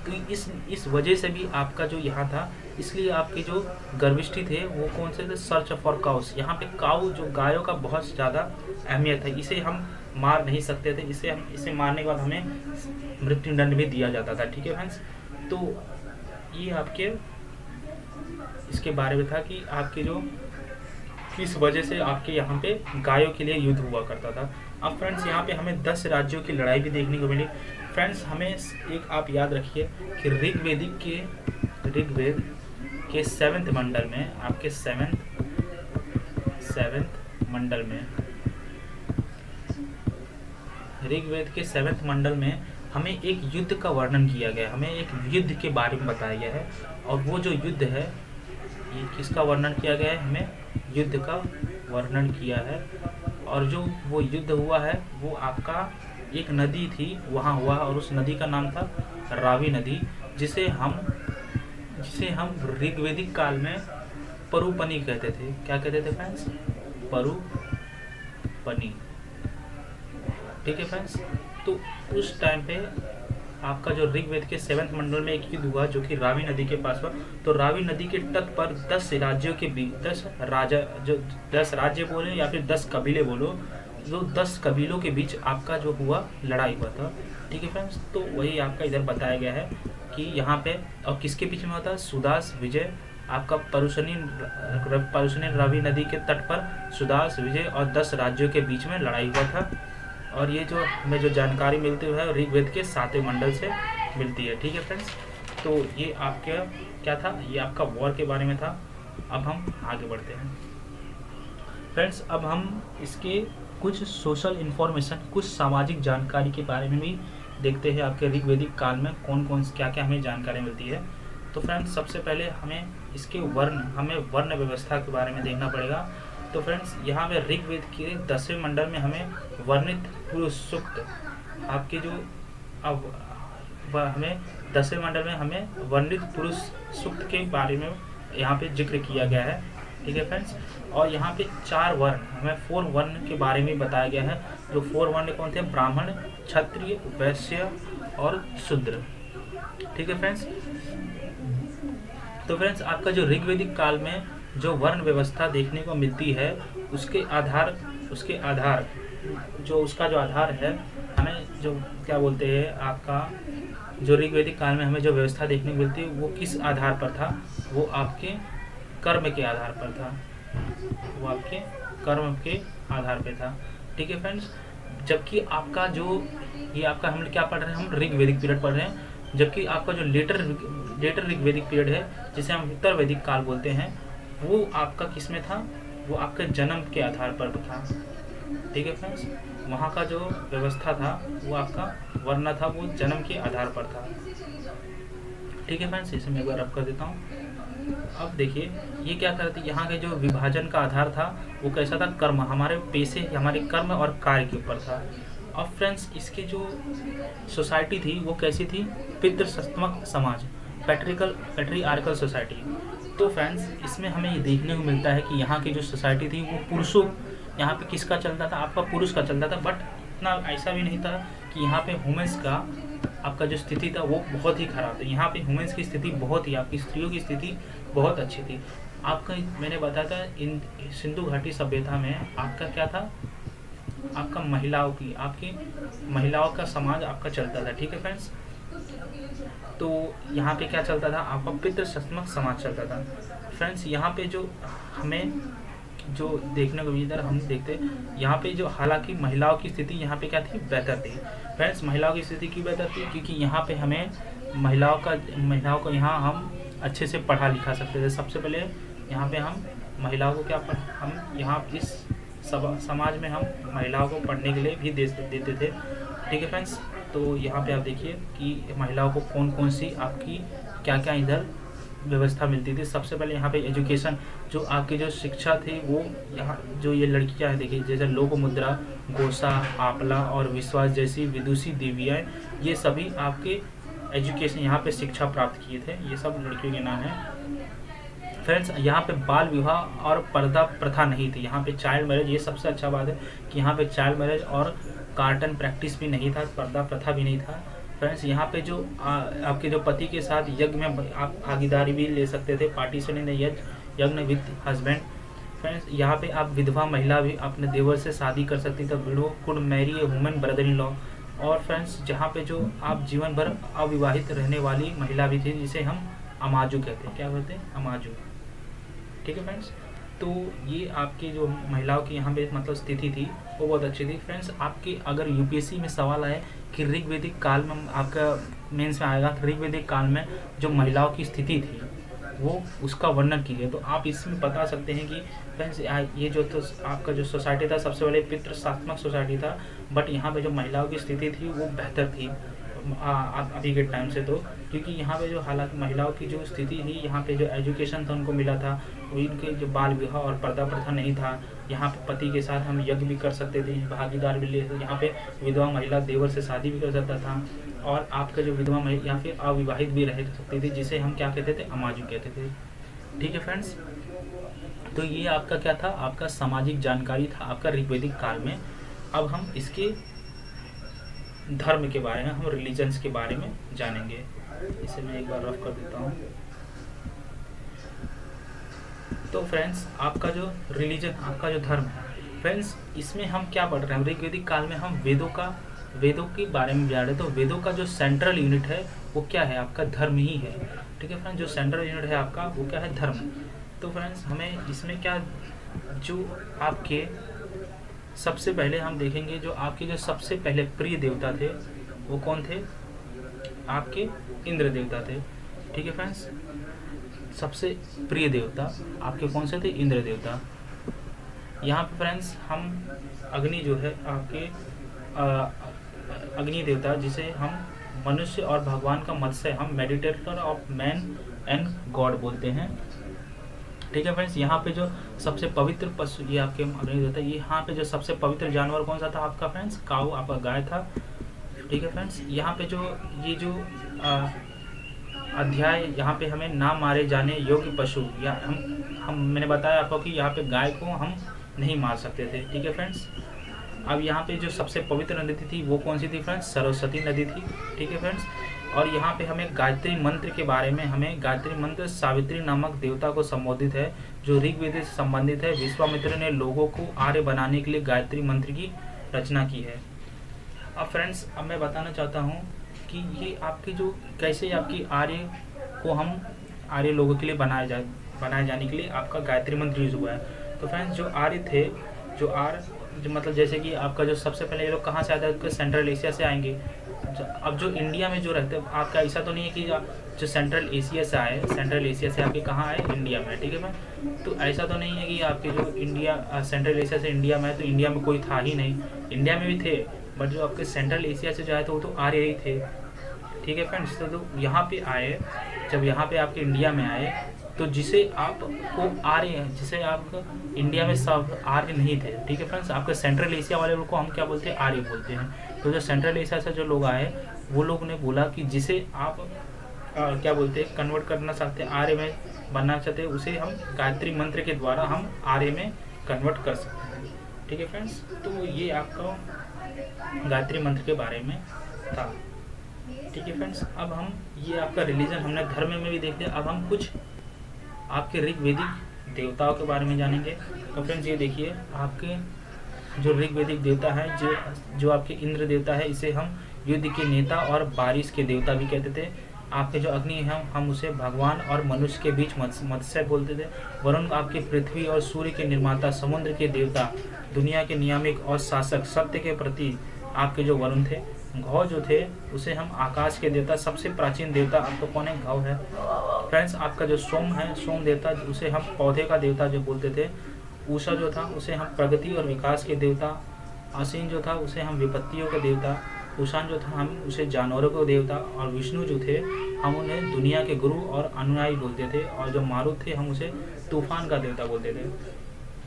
इस वजह से भी आपका जो यहाँ था, इसलिए आपके जो गर्विष्ठी थे वो कौन से थे? Search for cows. यहाँ पे काऊ जो गायों का बहुत ज़्यादा अहमियत है, इसे हम मार नहीं सकते थे, इसे मारने के बाद हमें मृत्युदंड भी दिया जाता था। ठीक है फ्रेंड्स, तो ये आपके इसके बारे में था कि आपके जो किस वजह से आपके यहाँ पे गायों के लिए युद्ध हुआ करता था। अब फ्रेंड्स यहाँ पे हमें 10 राज्यों की लड़ाई भी देखने को मिली। फ्रेंड्स हमें एक आप याद रखिए कि ऋग्वेद के 7th मंडल में, आपके 7th मंडल में, ऋग्वेद के 7th मंडल में हमें एक युद्ध का वर्णन किया गया, हमें एक युद्ध के बारे में बताया गया है। और वो जो युद्ध है, ये किसका वर्णन किया गया है? हमें युद्ध का वर्णन किया है। और जो वो युद्ध हुआ है वो आपका एक नदी थी वहाँ हुआ, और उस नदी का नाम था रावी नदी, जिसे हम ऋग्वेदिक काल में परुपनी कहते थे। क्या कहते थे फ्रेंड्स? परुपनी। ठीक है फ्रेंड्स, तो उस टाइम पे आपका जो ऋग्वेद के 7th मंडल में एक युद्ध हुआ, जो कि रावी नदी के पास हुआ। तो रावी नदी के तट पर 10 राज्यों के बीच 10 राज्य बोले या फिर 10 कबीले बोलो, जो 10 कबीलों के बीच आपका जो हुआ लड़ाई हुआ था। ठीक है फ्रेंड्स, तो वही आपका इधर बताया गया है कि यहाँ पे और किसके बीच में हुआ था? सुदास, विजय, आपका परुशनी रावी नदी के तट पर सुदास, विजय और 10 राज्यों के बीच में लड़ाई हुआ था। और ये जो हमें जो जानकारी मिलती है ऋग्वेद के 7वें मंडल से मिलती है। ठीक है फ्रेंड्स, तो ये आपका क्या था, ये आपका वॉर के बारे में था। अब हम आगे बढ़ते हैं फ्रेंड्स। अब हम इसके कुछ सोशल इन्फॉर्मेशन, कुछ सामाजिक जानकारी के बारे में भी देखते हैं। आपके ऋग्वेदिक काल में कौन कौन क्या क्या हमें जानकारी मिलती है। तो फ्रेंड्स सबसे पहले हमें इसके वर्ण व्यवस्था के बारे में देखना पड़ेगा। तो फ्रेंड्स यहाँ पे ऋग्वेद के 10वें मंडल में हमें वर्णित पुरुष सूक्त, आपके जो अब हमें 10वें मंडल में हमें वर्णित पुरुष सूक्त के बारे में यहाँ पे जिक्र किया गया है। ठीक है फ्रेंड्स, और यहाँ पे 4 वर्ण, हमें 4 वर्ण के बारे में बताया गया है। जो 4 वर्ण कौन थे, ब्राह्मण, क्षत्रिय, वैश्य और शूद्र। ठीक है फ्रेंड्स, तो फ्रेंड्स आपका जो ऋग्वेदिक काल में जो वर्ण व्यवस्था देखने को मिलती है उसके आधार जो उसका जो आधार है, हमें जो क्या बोलते हैं, आपका जो ऋग्वेदिक काल में हमें जो व्यवस्था देखने को मिलती है वो किस आधार पर था, वो आपके कर्म के आधार पर था, वो आपके कर्म के आधार पे था। ठीक है फ्रेंड्स, जबकि आपका जो ये आपका हम क्या पढ़ रहे हैं, हम ऋग्वेदिक पीरियड पढ़ रहे हैं। जबकि आपका जो लेटर ऋग्वेदिक पीरियड है, जिसे हम उत्तर वैदिक काल बोलते हैं, वो आपका किस में था, वो आपके जन्म के आधार पर था। ठीक है फ्रेंड्स, वहाँ का जो व्यवस्था था वो आपका वर्ण था, वो जन्म के आधार पर था। ठीक है फ्रेंड्स, इसे मैं एक बार रब कर देता हूँ। अब देखिए ये क्या करते, यहाँ के जो विभाजन का आधार था वो कैसा था, कर्म, हमारे पेशे, हमारे कर्म और कार्य के ऊपर था। अब फ्रेंड्स इसकी जो सोसाइटी थी वो कैसी थी, पितृसत्मक समाज, पैट्रियार्कल सोसाइटी। तो फ्रेंड्स इसमें हमें ये देखने को मिलता है कि यहाँ की जो सोसाइटी थी वो पुरुषों, यहाँ पे किसका चलता था, आपका पुरुष का चलता था। बट इतना ऐसा भी नहीं था कि यहाँ पे वुमेन्स का आपका जो स्थिति था वो बहुत ही खराब था। यहाँ पे वुमेन्स की स्थिति बहुत ही, आपकी स्त्रियों की स्थिति बहुत अच्छी थी। आपका मैंने बताया था इन सिंधु घाटी सभ्यता में आपका क्या था, आपका आपकी महिलाओं का समाज आपका चलता था। ठीक है फ्रेंड्स, तो यहाँ पे क्या चलता था, आपका पितृसत्मक समाज चलता था। फ्रेंड्स यहाँ पे जो हमें जो देखने को मिलता है, हम देखते यहाँ पे जो, हालांकि महिलाओं की स्थिति यहाँ पे क्या थी, बेहतर थी। फ्रेंड्स महिलाओं की स्थिति क्यों बेहतर थी, क्योंकि यहाँ पे हमें महिलाओं को यहाँ हम अच्छे से पढ़ा लिखा सकते थे। सबसे पहले यहाँ पे हम महिलाओं को हम यहाँ इस समाज में हम महिलाओं को पढ़ने के लिए भी देते थे। ठीक है फ्रेंड्स, तो यहाँ पे आप देखिए कि महिलाओं को कौन कौन सी आपकी क्या क्या इधर व्यवस्था मिलती थी। सबसे पहले यहाँ पे एजुकेशन, जो आपकी जो शिक्षा थी वो यहाँ जो ये लड़कियाँ हैं देखिए, जैसे लोकमुद्रा, गोसा, आपला और विश्वास जैसी विदुषी देवियाँ, ये सभी आपके एजुकेशन यहाँ पे शिक्षा प्राप्त किए थे। ये सब लड़कियों के नाम हैं। फ्रेंड्स यहाँ पे बाल विवाह और पर्दा प्रथा नहीं थी। यहाँ पे चाइल्ड मैरिज, ये सबसे अच्छा बात है कि यहाँ पे चाइल्ड मैरिज और कार्टन प्रैक्टिस भी नहीं था, पर्दा प्रथा भी नहीं था। फ्रेंड्स यहाँ पे जो आपके जो पति के साथ यज्ञ में आप भागीदारी भी ले सकते थे, पार्टिसिपेट इन यज्ञ विद हस्बैंड। फ्रेंड्स यहाँ पे आप विधवा महिला भी अपने देवर से शादी कर सकती थी, window could Mary A women brother in law. और फ्रेंड्स जहाँ पे जो आप जीवन भर अविवाहित रहने वाली महिला भी थी, जिसे हम अमाजू कहते हैं। क्या कहते हैं, अमाजू। ठीक है फ्रेंड्स, तो ये आपकी जो महिलाओं की यहाँ पे मतलब स्थिति थी वो बहुत अच्छी थी। फ्रेंड्स आपके अगर यूपीएससी में सवाल आए कि ऋग्वेदिक काल में, आपका मेंस में आएगा ऋग्वेदिक काल में जो महिलाओं की स्थिति थी वो उसका वर्णन कीजिए, तो आप इसमें बता सकते हैं कि फ्रेंड्स ये जो तो आपका जो सोसाइटी था सबसे पहले पितृसत्मक सोसाइटी था, बट यहाँ पे जो महिलाओं की स्थिति थी वो बेहतर थी अभी के टाइम से। तो क्योंकि यहाँ पे जो हालांकि महिलाओं की जो स्थिति थी, यहाँ पे जो एजुकेशन था उनको मिला था, इनके जो बाल विवाह और पर्दा प्रथा नहीं था। यहाँ पे पति के साथ हम यज्ञ भी कर सकते थे, भागीदार भी ले, यहाँ पे विधवा महिला देवर से शादी भी कर सकता था, और आपका जो विधवा महिला या फिर अविवाहित भी रह सकती थी, जिसे हम क्या कहते थे, अमाजू कहते थे। ठीक है फ्रेंड्स, तो ये आपका क्या था, आपका सामाजिक जानकारी था आपका ऋग्वेदिक काल में। अब हम इसके धर्म के बारे में, हम रिलीजन्स के बारे में जानेंगे। इसे मैं एक बार रफ कर देता हूँ। तो फ्रेंड्स आपका जो रिलीजन, आपका जो धर्म है, फ्रेंड्स इसमें हम क्या पढ़ रहे हैं, ऋग्वेदिक काल में हम वेदों के बारे में जान रहे हैं। तो वेदों का जो सेंट्रल यूनिट है वो क्या है, आपका धर्म ही है। ठीक है फ्रेंड्स, जो सेंट्रल यूनिट है आपका वो क्या है, धर्म। तो फ्रेंड्स हमें इसमें क्या, जो आपके सबसे पहले हम देखेंगे जो आपके जो सबसे पहले प्रिय देवता थे वो कौन थे, आपके इंद्र देवता थे। ठीक है फ्रेंड्स, सबसे प्रिय देवता आपके कौन से थे, इंद्र देवता। यहाँ पे फ्रेंड्स हम अग्नि जो है आपके अग्नि देवता, जिसे हम मनुष्य और भगवान का मत से हम meditator of man and God बोलते हैं। ठीक है फ्रेंड्स, यहाँ पे जो सबसे पवित्र पशु ये आपके अग्नि देवता, ये यहाँ पे जो सबसे पवित्र जानवर कौन सा था आपका फ्रेंड्स, काऊ, आपका गाय था। ठीक है फ्रेंड्स, यहाँ पे जो ये जो अध्याय यहाँ पे हमें ना मारे जाने योग्य पशु, या हम मैंने बताया आपको कि यहाँ पे गाय को हम नहीं मार सकते थे। ठीक है फ्रेंड्स, अब यहाँ पे जो सबसे पवित्र नदी थी वो कौन सी थी फ्रेंड्स, सरस्वती नदी थी। ठीक है फ्रेंड्स, और यहाँ पे हमें गायत्री मंत्र के बारे में, हमें गायत्री मंत्र सावित्री नामक देवता को संबोधित है जो ऋग्वेद से संबंधित है। विश्वामित्र ने लोगों को आर्य बनाने के लिए गायत्री मंत्र की रचना की है। अब फ्रेंड्स अब मैं बताना चाहता हूँ कि ये आपकी जो कैसे आपकी आर्य को हम आर्य लोगों के लिए बनाए जाने के लिए आपका गायत्री मंत्र यूज हुआ है। तो फ्रेंड्स जो आर्य थे, जो मतलब जैसे कि आपका जो सबसे पहले ये लोग कहाँ से आते हैं, सेंट्रल एशिया से आएंगे। अब जो इंडिया में जो रहते हैं, आपका ऐसा तो नहीं है कि जो सेंट्रल एशिया से आए, सेंट्रल एशिया से आपके कहाँ आए, इंडिया में। ठीक है मैम, तो ऐसा तो नहीं है कि आपके जो इंडिया सेंट्रल एशिया से इंडिया में है तो इंडिया में कोई था ही नहीं, इंडिया में भी थे, बट जो आपके सेंट्रल एशिया से जो आए तो वो तो आर्य ही थे। ठीक है फ्रेंड्स, तो यहाँ पे आए, जब यहाँ पे आपके इंडिया में आए तो जिसे आपको आर्य, जिसे आप इंडिया में सब आर्य नहीं थे। ठीक है फ्रेंड्स, आपके सेंट्रल एशिया वाले लोग को हम क्या बोलते हैं, आर्य बोलते हैं। तो जो सेंट्रल एशिया से जो लोग आए वो लोग ने बोला कि जिसे आप क्या बोलते हैं, कन्वर्ट करना चाहते हैं, आर्य में बनना चाहते हैं, उसे हम गायत्री मंत्र के द्वारा हम आर्य में कन्वर्ट कर सकते हैं। ठीक है फ्रेंड्स, तो ये आपका गायत्री मंत्र के बारे में था। ठीक है फ्रेंड्स, अब हम ये आपका रिलीजन हमने धर्म में भी देख लिया, अब हम कुछ आपके ऋग्वेदिक देवताओं के बारे में जानेंगे। तो फ्रेंड्स ये देखिए, आपके जो ऋग्वेदिक देवता है, जो आपके इंद्र देवता है, इसे हम युद्ध के नेता और बारिश के देवता भी कहते थे। आपके जो अग्नि है हम उसे भगवान और मनुष्य के बीच मत्स्य बोलते थे। वरुण आपके पृथ्वी और सूर्य के निर्माता, समुद्र के देवता, दुनिया के नियामक और शासक, सत्य के प्रति आपके जो वरुण थे। घौ जो थे उसे हम आकाश के देवता, सबसे प्राचीन देवता आपको कौन है, घौ है। फ्रेंड्स आपका जो सोम है, सोम देवता, उसे हम पौधे का देवता जो बोलते थे। उषा जो था उसे हम प्रगति और विकास के देवता। आसीन जो था उसे हम विपत्तियों के देवता। कुषाण जो था हम उसे जानवरों को देवता। और विष्णु जो थे हम उन्हें दुनिया के गुरु और अनुयायी बोलते थे। और जो मारुत थे हम उसे तूफान का देवता बोलते थे।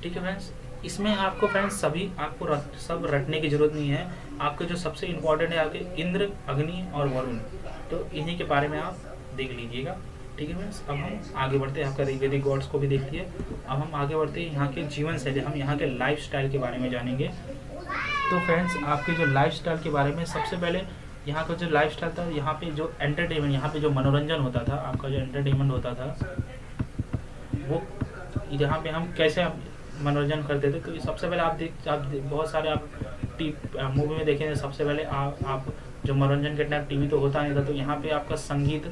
ठीक है फ्रेंड्स, इसमें आपको फ्रेंड्स सभी आपको सब रटने की जरूरत नहीं है। आपके जो सबसे इम्पोर्टेंट है आपके इंद्र, अग्नि और वरुण, तो इन्हीं के बारे में आप देख लीजिएगा। ठीक है फ्रेंड्स, अब हम आगे बढ़ते हैं। आपका ऋग्वेदिक गॉड्स को भी देख लिए, अब हम आगे बढ़ते हैं यहाँ के जीवन शैली, हम यहाँ के लाइफ स्टाइल के बारे में जानेंगे। तो फ्रेंड्स आपके जो लाइफ स्टाइल के बारे में, सबसे पहले यहाँ का जो लाइफ स्टाइल था, यहाँ पे जो एंटरटेनमेंट, यहाँ पे जो मनोरंजन होता था, आपका जो एंटरटेनमेंट होता था वो यहाँ पे हम कैसे मनोरंजन करते थे। तो सबसे पहले आप बहुत सारे आप मूवी में देखेंगे, सबसे पहले आप जो मनोरंजन के टाइम टीवी तो होता नहीं था, तो यहाँ पे आपका संगीत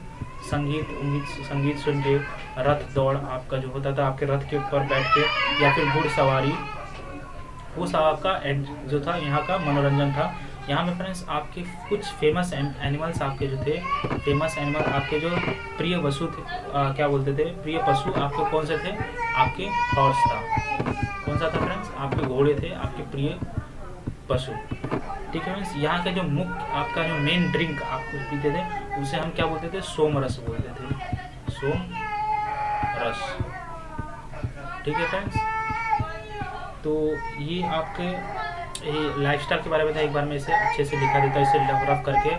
सुन के, रथ दौड़ आपका जो होता था, आपके रथ के ऊपर बैठ के या फिर घुड़सवारी, वो सब आपका जो था यहाँ का मनोरंजन था। यहाँ में फ्रेंड्स आपके कुछ फेमस एनिमल्स आपके जो थे, फेमस एनिमल आपके जो प्रिय पशु थे, क्या बोलते थे, प्रिय पशु आपके कौन से थे, आपके हॉर्स था। कौन सा था फ्रेंड्स, आपके घोड़े थे, आपके प्रिय पशु। ठीक है फ्रेंड्स, यहाँ का जो मुख्य आपका जो मेन ड्रिंक आप पीते थे उसे हम क्या बोलते थे, सोमरस बोलते थे, सोमरस। ठीक है फ्रेंड्स, तो ये आपके लाइफस्टाइल के बारे में था। एक बार मैं इसे अच्छे से लिखा देता हूँ, इसे रफ करके।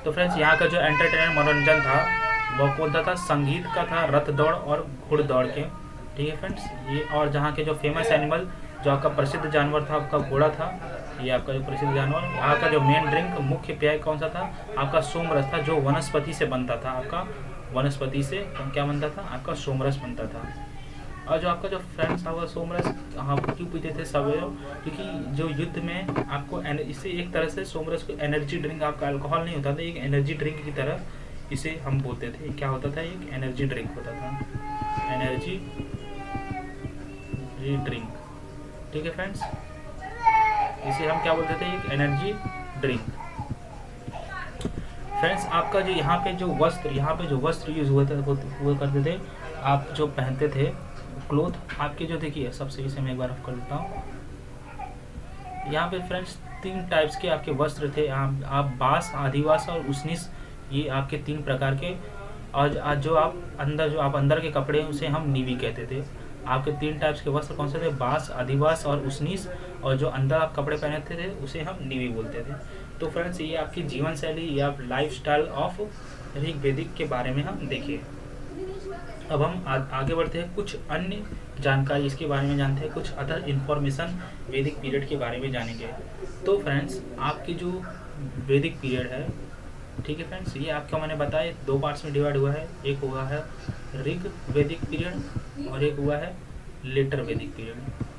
तो फ्रेंड्स यहाँ का जो एंटरटेनमेंट मनोरंजन था वह कौन सा था, संगीत का था, रथ दौड़ और घुड़ दौड़ के। ठीक है फ्रेंड्स, ये और जहाँ के जो फेमस एनिमल, जो आपका प्रसिद्ध जानवर था आपका घोड़ा था, ये आपका जो प्रसिद्ध जानवर। यहाँ का जो मेन ड्रिंक, मुख्य पेय कौन सा था, आपका सोमरस था, जो वनस्पति से बनता था। आपका वनस्पति से क्या बनता था, आपका सोमरस बनता था। और जो आपका जो फ्रेंड्स था वो सोमरस हाँ क्यों पीते थे सब, क्योंकि जो युद्ध में आपको इससे एक तरह से सोमरस को एनर्जी ड्रिंक, आपका अल्कोहल नहीं होता था, एक एनर्जी ड्रिंक की तरह इसे हम बोलते थे, क्या होता था, एक एनर्जी ड्रिंक होता था, एनर्जी ड्रिंक। ठीक है फ्रेंड्स, इसे हम क्या बोलते थे, एक एनर्जी ड्रिंक। फ्रेंड्स आपका जो यहाँ पे जो वस्त्र यूज हुआ करते थे, आप जो पहनते थे क्लोथ आपके जो, देखिए सबसे इसे मैं एक बार कर देता हूँ। यहाँ पे फ्रेंड्स 3 टाइप्स के आपके वस्त्र थे। आप बास, आदिवास और उसनिस, ये आपके 3 प्रकार के। और जो आप अंदर के कपड़े हैं उसे हम नीवी कहते थे। आपके 3 टाइप्स के वस्त्र कौन से थे, बास, आदिवास और उसनिस। और जो अंदर आप कपड़े पहनते थे उसे हम नीवी बोलते थे। तो फ्रेंड्स ये आपकी जीवन शैली या लाइफ स्टाइल ऑफ ऋग्वेदिक के बारे में हम देखिए। अब हम आगे बढ़ते हैं, कुछ अन्य जानकारी इसके बारे में जानते हैं, कुछ अदर इन्फॉर्मेशन वैदिक पीरियड के बारे में जानेंगे। तो फ्रेंड्स आपकी जो वैदिक पीरियड है, ठीक है फ्रेंड्स, ये आपको मैंने बताया 2 पार्ट्स में डिवाइड हुआ है। एक हुआ है ऋग वैदिक पीरियड और एक हुआ है लेटर वैदिक पीरियड।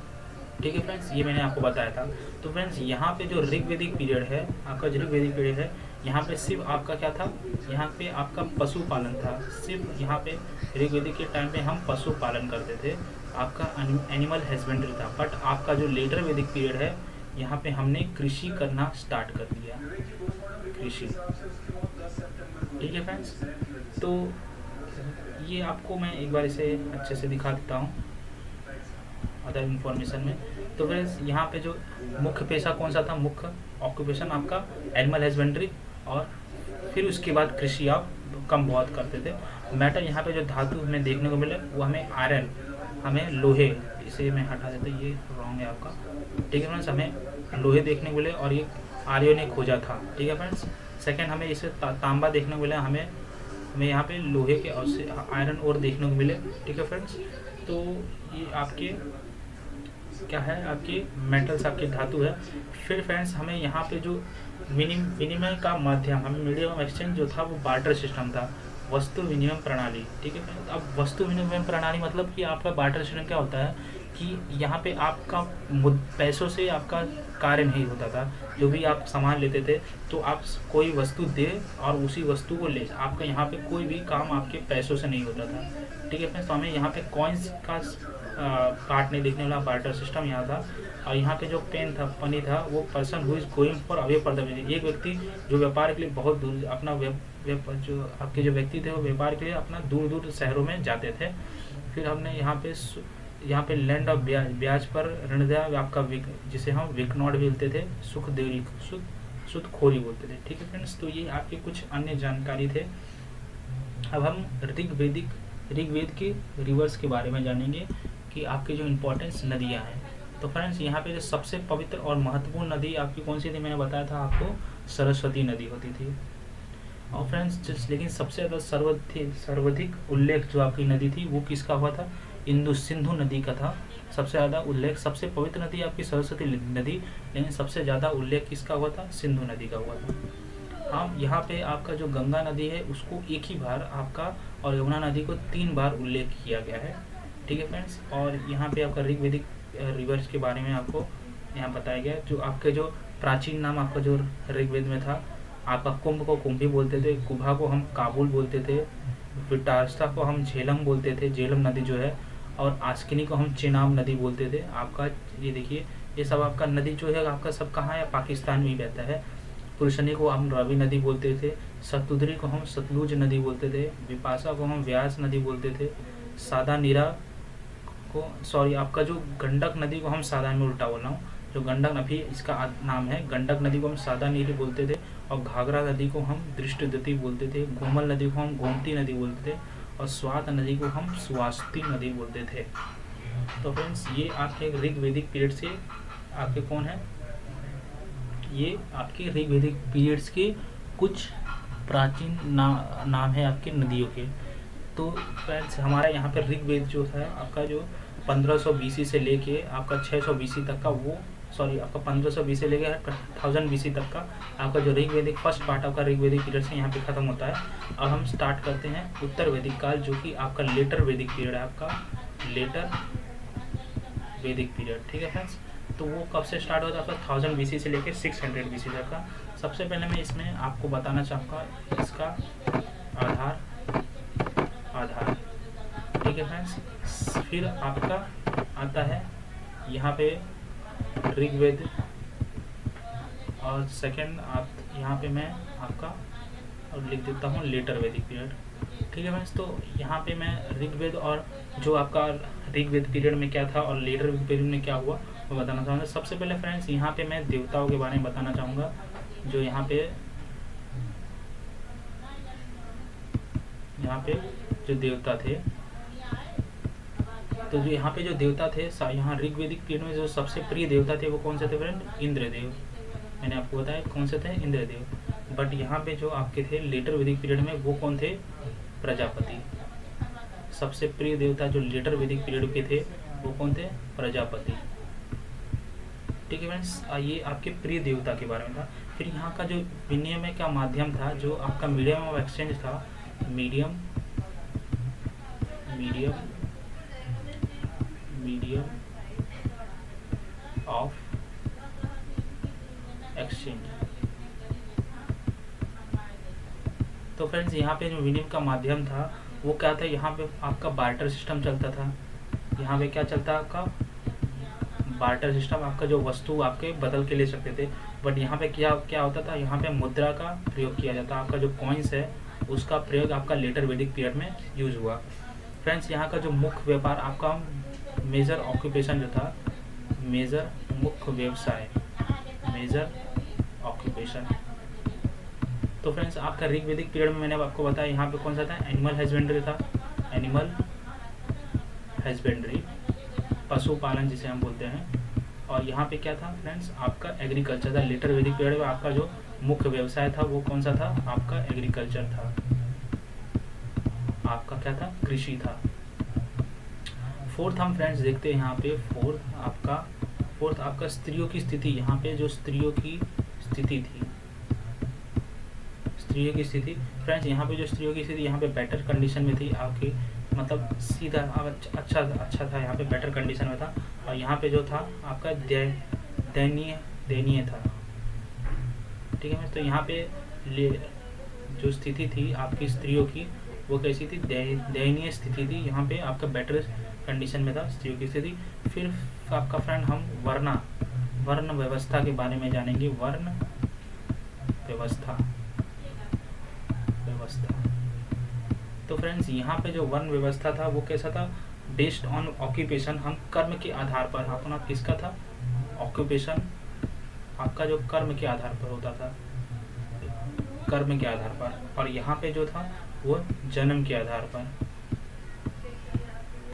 ठीक है फ्रेंड्स, ये मैंने आपको बताया था। तो फ्रेंड्स यहाँ पे जो ऋग्वेदिक पीरियड है, आपका जो ऋग्वेदिक पीरियड है, यहाँ पे सिर्फ आपका क्या था, यहाँ पे आपका पशुपालन था। सिर्फ यहाँ पे ऋग्वेदिक के टाइम पे हम पशुपालन करते थे, आपका एनिमल हस्बेंड्री था। बट आपका जो लेटर वैदिक पीरियड है, यहाँ पे हमने कृषि करना स्टार्ट कर दिया, कृषि। ठीक है फ्रेंड्स, तो ये आपको मैं एक बार इसे अच्छे से दिखा देता हूँ अदर इन्फॉर्मेशन में। तो फ्रेंड्स यहाँ पे जो मुख्य पेशा कौन सा था, मुख्य ऑक्यूपेशन आपका एनिमल हस्बेंड्री, और फिर उसके बाद कृषि आप कम बहुत करते थे। मेटल यहाँ पे जो धातु हमें देखने को मिले वो हमें आयरन, हमें लोहे, इसे मैं हटा देता, ये रॉन्ग है आपका। ठीक है फ्रेंड्स, हमें लोहे देखने को मिले और ये आर्यों ने खोजा था। ठीक है फ्रेंड्स, सेकेंड हमें इसे तांबा देखने को मिला, हमें यहाँ पे लोहे के और आयरन और देखने को मिले। ठीक है फ्रेंड्स, तो ये आपके क्या है, आपके मेटल्स, आपके धातु है। फिर फ्रेंड्स हमें यहाँ पे जो विनिमय का माध्यम, हमें मीडियम ऑफ एक्सचेंज जो था वो बार्टर सिस्टम था, वस्तु विनिमय प्रणाली। ठीक है फ्रेंड्स, अब वस्तु विनिमय प्रणाली मतलब कि आपका बार्टर सिस्टम क्या होता है कि यहाँ पे आपका पैसों से आपका कार्य नहीं होता था। जो भी आप सामान लेते थे तो आप कोई वस्तु दे और उसी वस्तु को ले, आपका यहाँ पे कोई भी काम आपके पैसों से नहीं होता था। ठीक है फ्रेंड्स, तो हमें यहाँ पे कॉइन्स का पार्ट नहीं देखने वाला बार्टर सिस्टम यहाँ था। और यहाँ पे जो पेन था, पनी था, वो person who is going for away for the business, एक व्यक्ति जो व्यापार के लिए बहुत दूर अपना जो आपके जो व्यक्ति थे वो व्यापार के लिए अपना दूर दूर शहरों में जाते थे। फिर हमने यहाँ पे लैंड ऑफ ब्याज पर ऋण दिया, आपका जिसे हम विकनॉट भी बोलते थे, सुख खोरी बोलते थे। ठीक है फ्रेंड्स, तो ये आपके कुछ अन्य जानकारी थे। अब हम ऋग्वेद के रिवर्स के बारे में जानेंगे कि आपके जो इम्पोर्टेंस नदियाँ हैं। तो फ्रेंड्स यहाँ पे जो सबसे पवित्र और महत्वपूर्ण नदी आपकी कौन सी थी, मैंने बताया था आपको, सरस्वती नदी होती थी। और फ्रेंड्स लेकिन सबसे ज़्यादा सर्वाधिक उल्लेख जो आपकी नदी थी वो किसका हुआ था, सिंधु नदी का था सबसे ज़्यादा उल्लेख। सबसे पवित्र नदी आपकी सरस्वती नदी, लेकिन सबसे ज़्यादा उल्लेख किसका हुआ था, सिंधु नदी का हुआ था। हाँ, यहाँ पे आपका जो गंगा नदी है उसको एक ही बार आपका, और यमुना नदी को 3 बार उल्लेख किया गया है। ठीक है फ्रेंड्स, और यहाँ पे आपका ऋग्वेदिक रिवर्स के बारे में आपको यहाँ बताया गया। जो आपके जो प्राचीन नाम आपका जो ऋग्वेद में था, आपका कुंभ को कुंभी बोलते थे, कुभा को हम काबुल बोलते थे, विटारस्ता को हम झेलम बोलते थे, झेलम नदी जो है, और आस्किनी को हम चेनाब नदी बोलते थे। आपका ये देखिए, ये सब आपका नदी जो है आपका सब कहाँ है, पाकिस्तान में ही रहता है। पुरुषनी को हम रवि नदी बोलते थे, सतुद्री को हम सतलुज नदी बोलते थे, विपाशा को हम व्यास नदी बोलते थे, सादा नीरा को, सॉरी आपका जो गंडक नदी को हम सादा में उल्टा बोल रहा हूँ, जो गंडक नदी इसका नाम है, गंडक नदी को हम सादा नीरी बोलते थे, और घाघरा नदी को हम दृष्टदती बोलते थे, गोमल नदी को हम गोमती नदी बोलते थे, और स्वात नदी को हम स्वास्ति नदी बोलते थे। तो फ्रेंड्स ये आपके ऋग्वेदिक पीरियड से आपके कौन है, ये आपके ऋग्वेदिक पीरियड्स के कुछ प्राचीन नाम है आपके नदियों के। तो फ्रेंड्स हमारा यहाँ पर ऋग्वेद जो था आपका जो 1500 BC से लेके आपका 600 BC तक का, वो सॉरी आपका 1500 BC से लेके 1000 BC तक का आपका जो ऋग्वेदिक फर्स्ट पार्ट आपका ऋग्वेदिक पीरियड से यहाँ पे खत्म होता है। अब हम स्टार्ट करते हैं उत्तर वैदिक काल, जो कि आपका लेटर वैदिक पीरियड है, आपका लेटर वैदिक पीरियड। ठीक है फ्रेंड्स, तो वो कब से स्टार्ट होता है, आपका 1000 BC से लेकर 600 BC तक का। सबसे पहले मैं इसमें आपको बताना चाहूँगा इसका आधार, आधार। ठीक है फ्रेंड्स, फिर आपका आता है यहाँ पे ऋग्वेद, और सेकंड आप यहाँ पे मैं आपका और लिख देता हूँ लेटर वैदिक पीरियड। ठीक है फ्रेंड्स, तो यहाँ पे मैं ऋग्वेद और जो आपका ऋग्वेद पीरियड में क्या था और लेटर वैदिक पीरियड में क्या हुआ वो बताना चाहूँगा। सबसे पहले फ्रेंड्स यहाँ पे मैं देवताओं के बारे में बताना चाहूँगा। जो यहाँ पे जो देवता थे, तो जो यहाँ पे जो देवता थे, यहाँ ऋग्वेदिक पीरियड में जो सबसे प्रिय देवता थे वो कौन से थे फ्रेंड? इंद्रदेव। मैंने आपको बताया कौन से थे? इंद्रदेव। बट यहाँ पे जो आपके थे लेटर वैदिक पीरियड में वो कौन थे? प्रजापति। सबसे प्रिय देवता जो लेटर वैदिक पीरियड के थे वो कौन थे? प्रजापति। ठीक है फ्रेंड्स, ये आपके प्रिय देवता के बारे में था। फिर यहाँ का जो विनिमय का माध्यम था, जो आपका मीडियम ऑफ एक्सचेंज था, मीडियम ऑफ एक्सचेंज। तो फ्रेंड्स यहाँ पे जो विनिमय का माध्यम था वो क्या था? यहाँ पे आपका बार्टर सिस्टम चलता था। यहाँ पे क्या चलता आपका? Barter system. आपका जो वस्तु आपके बदल के ले सकते थे, बट यहाँ पे क्या होता था? यहाँ पे मुद्रा का प्रयोग किया जाता। आपका जो कॉइन्स है उसका प्रयोग आपका लेटर वैदिक पीरियड में यूज हुआ। फ्रेंड्स यहाँ का जो मुख्य व्यापार आपका मेजर ऑक्यूपेशन जो था, मेजर मुख्य व्यवसाय, मेजर ऑक्यूपेशन। तो फ्रेंड्स आपका ऋग्वेदिक पीरियड में मैंने आपको बताया यहाँ पे कौन सा था? एनिमल हस्बेंड्री था। एनिमल हस्बेंड्री, पशुपालन जिसे हम बोलते हैं। और यहाँ पे क्या था फ्रेंड्स? आपका एग्रीकल्चर था। लेटर वैदिक पीरियड में आपका जो मुख्य व्यवसाय था वो कौन सा था? आपका एग्रीकल्चर था। आपका क्या था? कृषि था। फोर्थ हम फ्रेंड्स देखते हैं यहाँ पे। फोर्थ आपका स्त्रियों की स्थिति। यहाँ पे जो स्त्रियों की स्थिति थी, फ्रेंड्स यहाँ पे जो स्त्रियों की स्थिति यहाँ पे बेटर कंडीशन में थी। आपकी मतलब सीधा अच्छा था, यहाँ पे बेटर कंडीशन में था। और यहाँ पे जो था आपका दयनीय था। ठीक है, तो यहाँ पे जो स्थिति थी आपकी स्त्रियों की वो कैसी थी? दयनीय स्थिति थी। यहाँ पे आपका बेटर कंडीशन में था स्त्रियों की स्थिति। फिर आपका फ्रेंड हम वर्ण व्यवस्था के बारे में जानेंगे। वर्ण व्यवस्था। तो फ्रेंड्स यहाँ पे जो वर्ण व्यवस्था था वो कैसा था? Based on occupation. हम कर्म के आधार पर, अपना किसका था? ऑक्यूपेशन। आपका जो कर्म के आधार पर होता था, कर्म के आधार पर। और यहाँ पे जो था वो जन्म के आधार पर।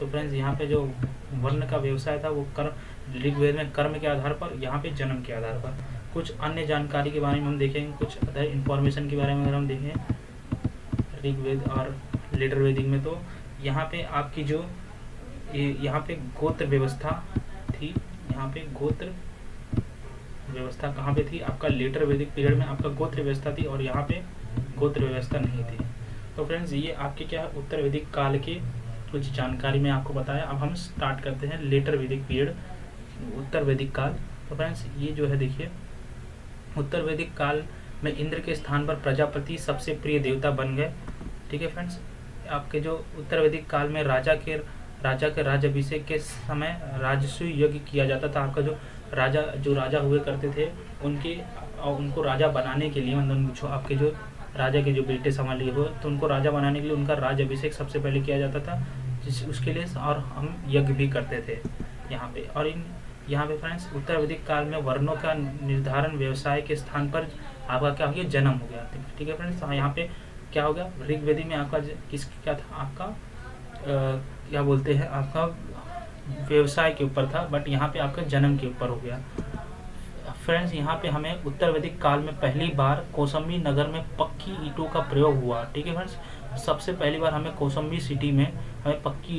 तो फ्रेंड्स यहाँ पे जो वर्ण का व्यवसाय था वो ऋग्वेद में कर्म के आधार पर, यहाँ पे जन्म के आधार पर। कुछ अन्य जानकारी के बारे में हम देखेंगे, कुछ अदर इन्फॉर्मेशन के बारे में अगर हम देखें ऋग्वेद और लेटर वैदिक में, तो यहाँ पे आपकी जो यहाँ पे गोत्र व्यवस्था थी। यहाँ पे गोत्र व्यवस्था कहाँ पे थी? आपका लेटर वैदिक पीरियड में आपका गोत्र व्यवस्था थी, और यहाँ पे गोत्र व्यवस्था नहीं थी। तो फ्रेंड्स ये आपके क्या है? उत्तर वैदिक काल के कुछ जानकारी में आपको बताया। अब हम स्टार्ट करते हैं लेटर वैदिक पीरियड, उत्तर वैदिक काल। तो फ्रेंड्स ये जो है देखिए, उत्तर वैदिक काल में इंद्र के स्थान पर प्रजापति सबसे प्रिय देवता बन गए। ठीक है फ्रेंड्स, आपके जो उत्तर वैदिक काल में राजा के राज्याभिषेक के समय राजसूय यज्ञ किया जाता था। आपका जो राजा हुए करते थे उनको राजा बनाने के लिए, मतलब जो आपके जो राजा के जो बेटे संभालिए हो, तो उनको राजा बनाने के लिए उनका राज्याभिषेक सबसे पहले किया जाता था, उसके लिए और हम यज्ञ भी करते थे यहाँ पे। और यहाँ पे फ्रेंड्स उत्तर वैदिक काल में वर्णों का निर्धारण व्यवसाय के स्थान पर आपका क्या हो गया? जन्म हो गया। ठीक है फ्रेंड्स, यहाँ पे क्या हो गया? ऋग्वेदी में आपका क्या था? आपका क्या बोलते हैं? आपका व्यवसाय के ऊपर था, बट यहाँ पे आपका जन्म के ऊपर हो गया। फ्रेंड्स यहाँ पे हमें उत्तर वैदिक काल में पहली बार कौशाम्बी नगर में पक्की ईंटों का प्रयोग हुआ। ठीक है फ्रेंड्स, सबसे पहली बार हमें कौशाम्बी सिटी में हमें पक्की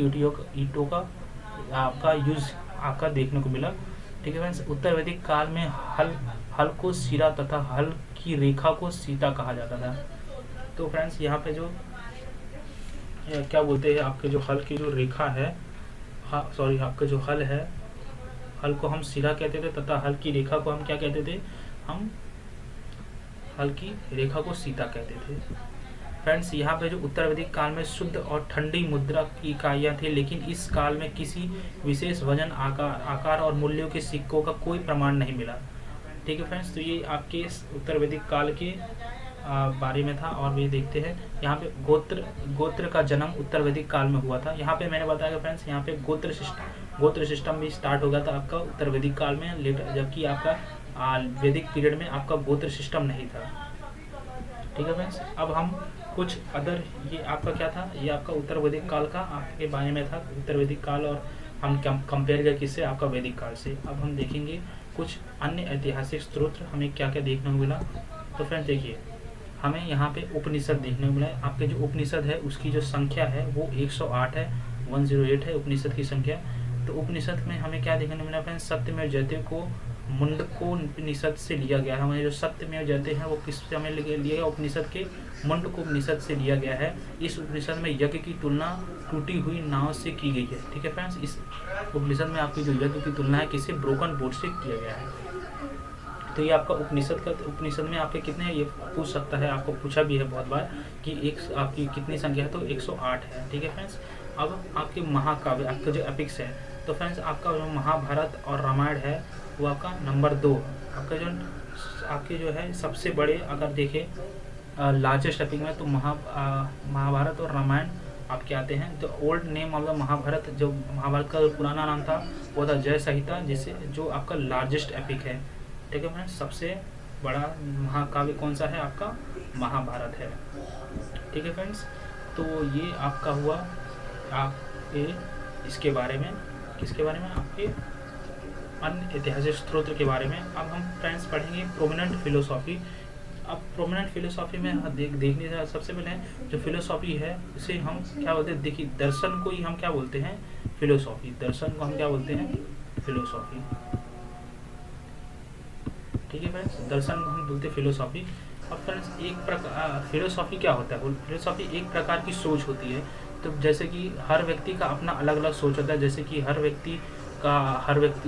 ईंटों का आपका यूज आपका देखने को मिला। ठीक है फ्रेंड्स, उत्तर वैदिक काल में हल को सिरा तथा हल की रेखा को सीता कहा जाता था। तो फ्रेंड्स यहाँ पे जो क्या बोलते हैं, आपके जो हल की जो रेखा है, आपका जो हल है, हल को हम सिरा कहते थे तथा हल की रेखा को हम क्या कहते थे? हम हल की रेखा को सीता कहते थे। फ्रेंड्स यहाँ पे जो उत्तर वैदिक काल में शुद्ध और ठंडी मुद्रा की इकाइयाँ थी, लेकिन इस काल में किसी विशेष वजन, आकार और मूल्यों के सिक्कों का कोई प्रमाण नहीं मिला। ठीक है फ्रेंड्स, तो ये आपके उत्तर वैदिक काल के बारे में था। और भी देखते हैं यहाँ पे गोत्र का जन्म उत्तर वैदिक काल में हुआ था। यहाँ पे मैंने बताया फ्रेंड्स, यहाँ पे गोत्र सिस्टम भी स्टार्ट हो गया था आपका उत्तर वैदिक काल में लेटर, जबकि आपका वैदिक पीरियड में आपका गोत्र सिस्टम नहीं था। ठीक है फ्रेंड्स, अब हम कुछ अदर, ये आपका क्या था, ये आपका उत्तर वैदिक काल का आपके बारे में था, उत्तर वैदिक काल, और हम कंपेयर किया किससे, आपका वैदिक काल से। अब हम देखेंगे कुछ अन्य ऐतिहासिक स्रोत हमें क्या क्या देखने को मिला। तो फ्रेंड्स देखिए, हमें यहाँ पे उपनिषद देखने को मिला है। आपके जो उपनिषद है उसकी जो संख्या है वो 108 है, 108 है उपनिषद की संख्या। तो उपनिषद में हमें क्या देखने को मिला फ्रेंड्स, सत्यमेव जयते को मुंडकोपनिषद से लिया गया है। हमें जो सत्यमेव जयते हैं वो किससे हमें लिया गया, उपनिषद के मुंडकोपनिषद से लिया गया है। इस उपनिषद में यज्ञ की तुलना टूटी हुई नाव से की गई है। ठीक है फ्रेंड्स, इस उपनिषद में आपकी जो यज्ञ की तुलना है किसी ब्रोकन बोर्ड से किया गया है। तो ये आपका उपनिषद में आपके कितने हैं, ये पूछ सकता है, आपको पूछा भी है बहुत बार कि एक आपकी कितनी संख्या है, तो 108 है। ठीक है फ्रेंड्स, अब आपके महाकाव्य, आपका जो एपिक्स है, तो फ्रेंड्स आपका जो महाभारत और रामायण है वो आपका नंबर 2, आपके जो है सबसे बड़े, अगर देखें लार्जेस्ट एपिक में, तो महाभारत और रामायण आपके आते हैं। तो old name of the Mahabharata, जो महाभारत का पुराना नाम था वो था जय संहिता, जिसे जो आपका लार्जेस्ट एपिक है। ठीक है फ्रेंड्स, सबसे बड़ा महाकाव्य कौन सा है, आपका महाभारत है। ठीक है फ्रेंड्स, तो ये आपका हुआ आपके इसके बारे में, किसके बारे में, आपके अन्य ऐतिहासिक स्रोत के बारे में। अब हम फ्रेंड्स पढ़ेंगे प्रोमिनेंट फिलोसॉफी। अब प्रोमिनेंट फिलोसॉफी में देखने से सबसे पहले जो फिलोसॉफी है उसे हम क्या बोलते हैं, देखिए दर्शन को ही हम क्या बोलते हैं, फिलोसॉफी। दर्शन को हम क्या बोलते हैं, फिलोसॉफी। ठीक है फ्रेंड्स, दर्शन को हम बोलते हैं फिलोसॉफी। अब फ्रेंड्स एक प्रकार फिलोसॉफी क्या होता है, फिलोसॉफी एक प्रकार की सोच होती है। तो जैसे कि हर व्यक्ति का अपना अलग अलग सोच होता है, जैसे कि हर व्यक्ति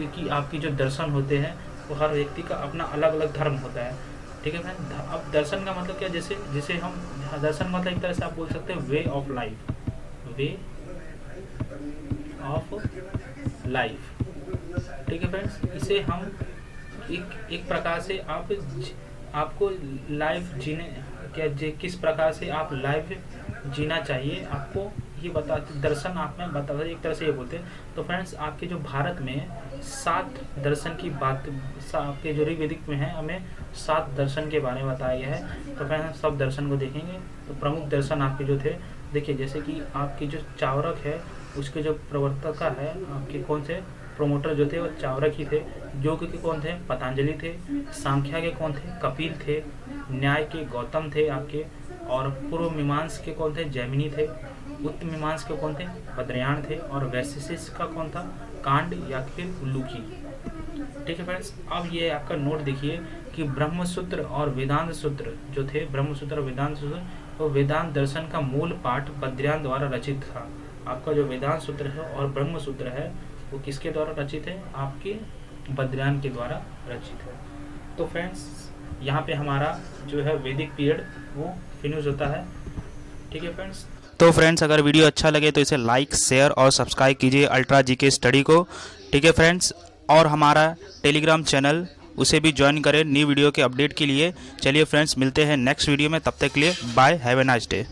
की आपकी जो दर्शन होते हैं वो हर व्यक्ति का अपना अलग अलग धर्म होता है। ठीक है फ्रेंड्स, अब दर्शन का मतलब क्या, जैसे हम दर्शन मतलब एक तरह से आप बोल सकते हैं way of life, way of life. ठीक है फ्रेंड्स, इसे हम एक प्रकार से आपको लाइफ जीने किस प्रकार से आप लाइफ जीना चाहिए, आपको ये बताते दर्शन आप में बताते एक तरह से ये बोलते हैं। तो फ्रेंड्स आपके जो भारत में 7 दर्शन की बात, आपके जो ऋग्वेदिक में है हमें 7 दर्शन के बारे में बताया गया है। तो फ्रेंड्स सब दर्शन को देखेंगे। तो प्रमुख दर्शन आपके जो थे, देखिए जैसे कि आपकी जो चावरक है उसके जो प्रवर्तक है आपके कौन से प्रोमोटर जो थे वो चावरक ही थे। योग के कौन थे, पतंजलि थे। सांख्या के कौन थे, कपिल थे। न्याय के गौतम थे आपके। और पूर्व मीमांस के कौन थे, जैमिनी थे। उत्तर मीमांस के कौन थे, बद्रयान थे। और वैशेषिक का कौन था, कांड या फिर उल्लूकी। ठीक है फ्रेंड्स, अब ये आपका नोट देखिए कि ब्रह्मसूत्र और वेदांत सूत्र जो थे, ब्रह्मसूत्र और वेदांत सूत्र, तो वेदांत दर्शन का मूल पाठ बद्रयान द्वारा रचित था। आपका जो वेदांत सूत्र है और ब्रह्म सूत्र है वो किसके द्वारा रचित है, आपके बद्रयान के द्वारा रचित है। तो फ्रेंड्स यहाँ पे हमारा जो है वैदिक पीरियड वो फिनिश होता है। ठीक है फ्रेंड्स, तो फ्रेंड्स अगर वीडियो अच्छा लगे तो इसे लाइक, शेयर और सब्सक्राइब कीजिए अल्ट्रा जीके स्टडी को। ठीक है फ्रेंड्स, और हमारा टेलीग्राम चैनल उसे भी ज्वाइन करें न्यू वीडियो के अपडेट के लिए। चलिए फ्रेंड्स मिलते हैं नेक्स्ट वीडियो में, तब तक के लिए bye, have a nice day.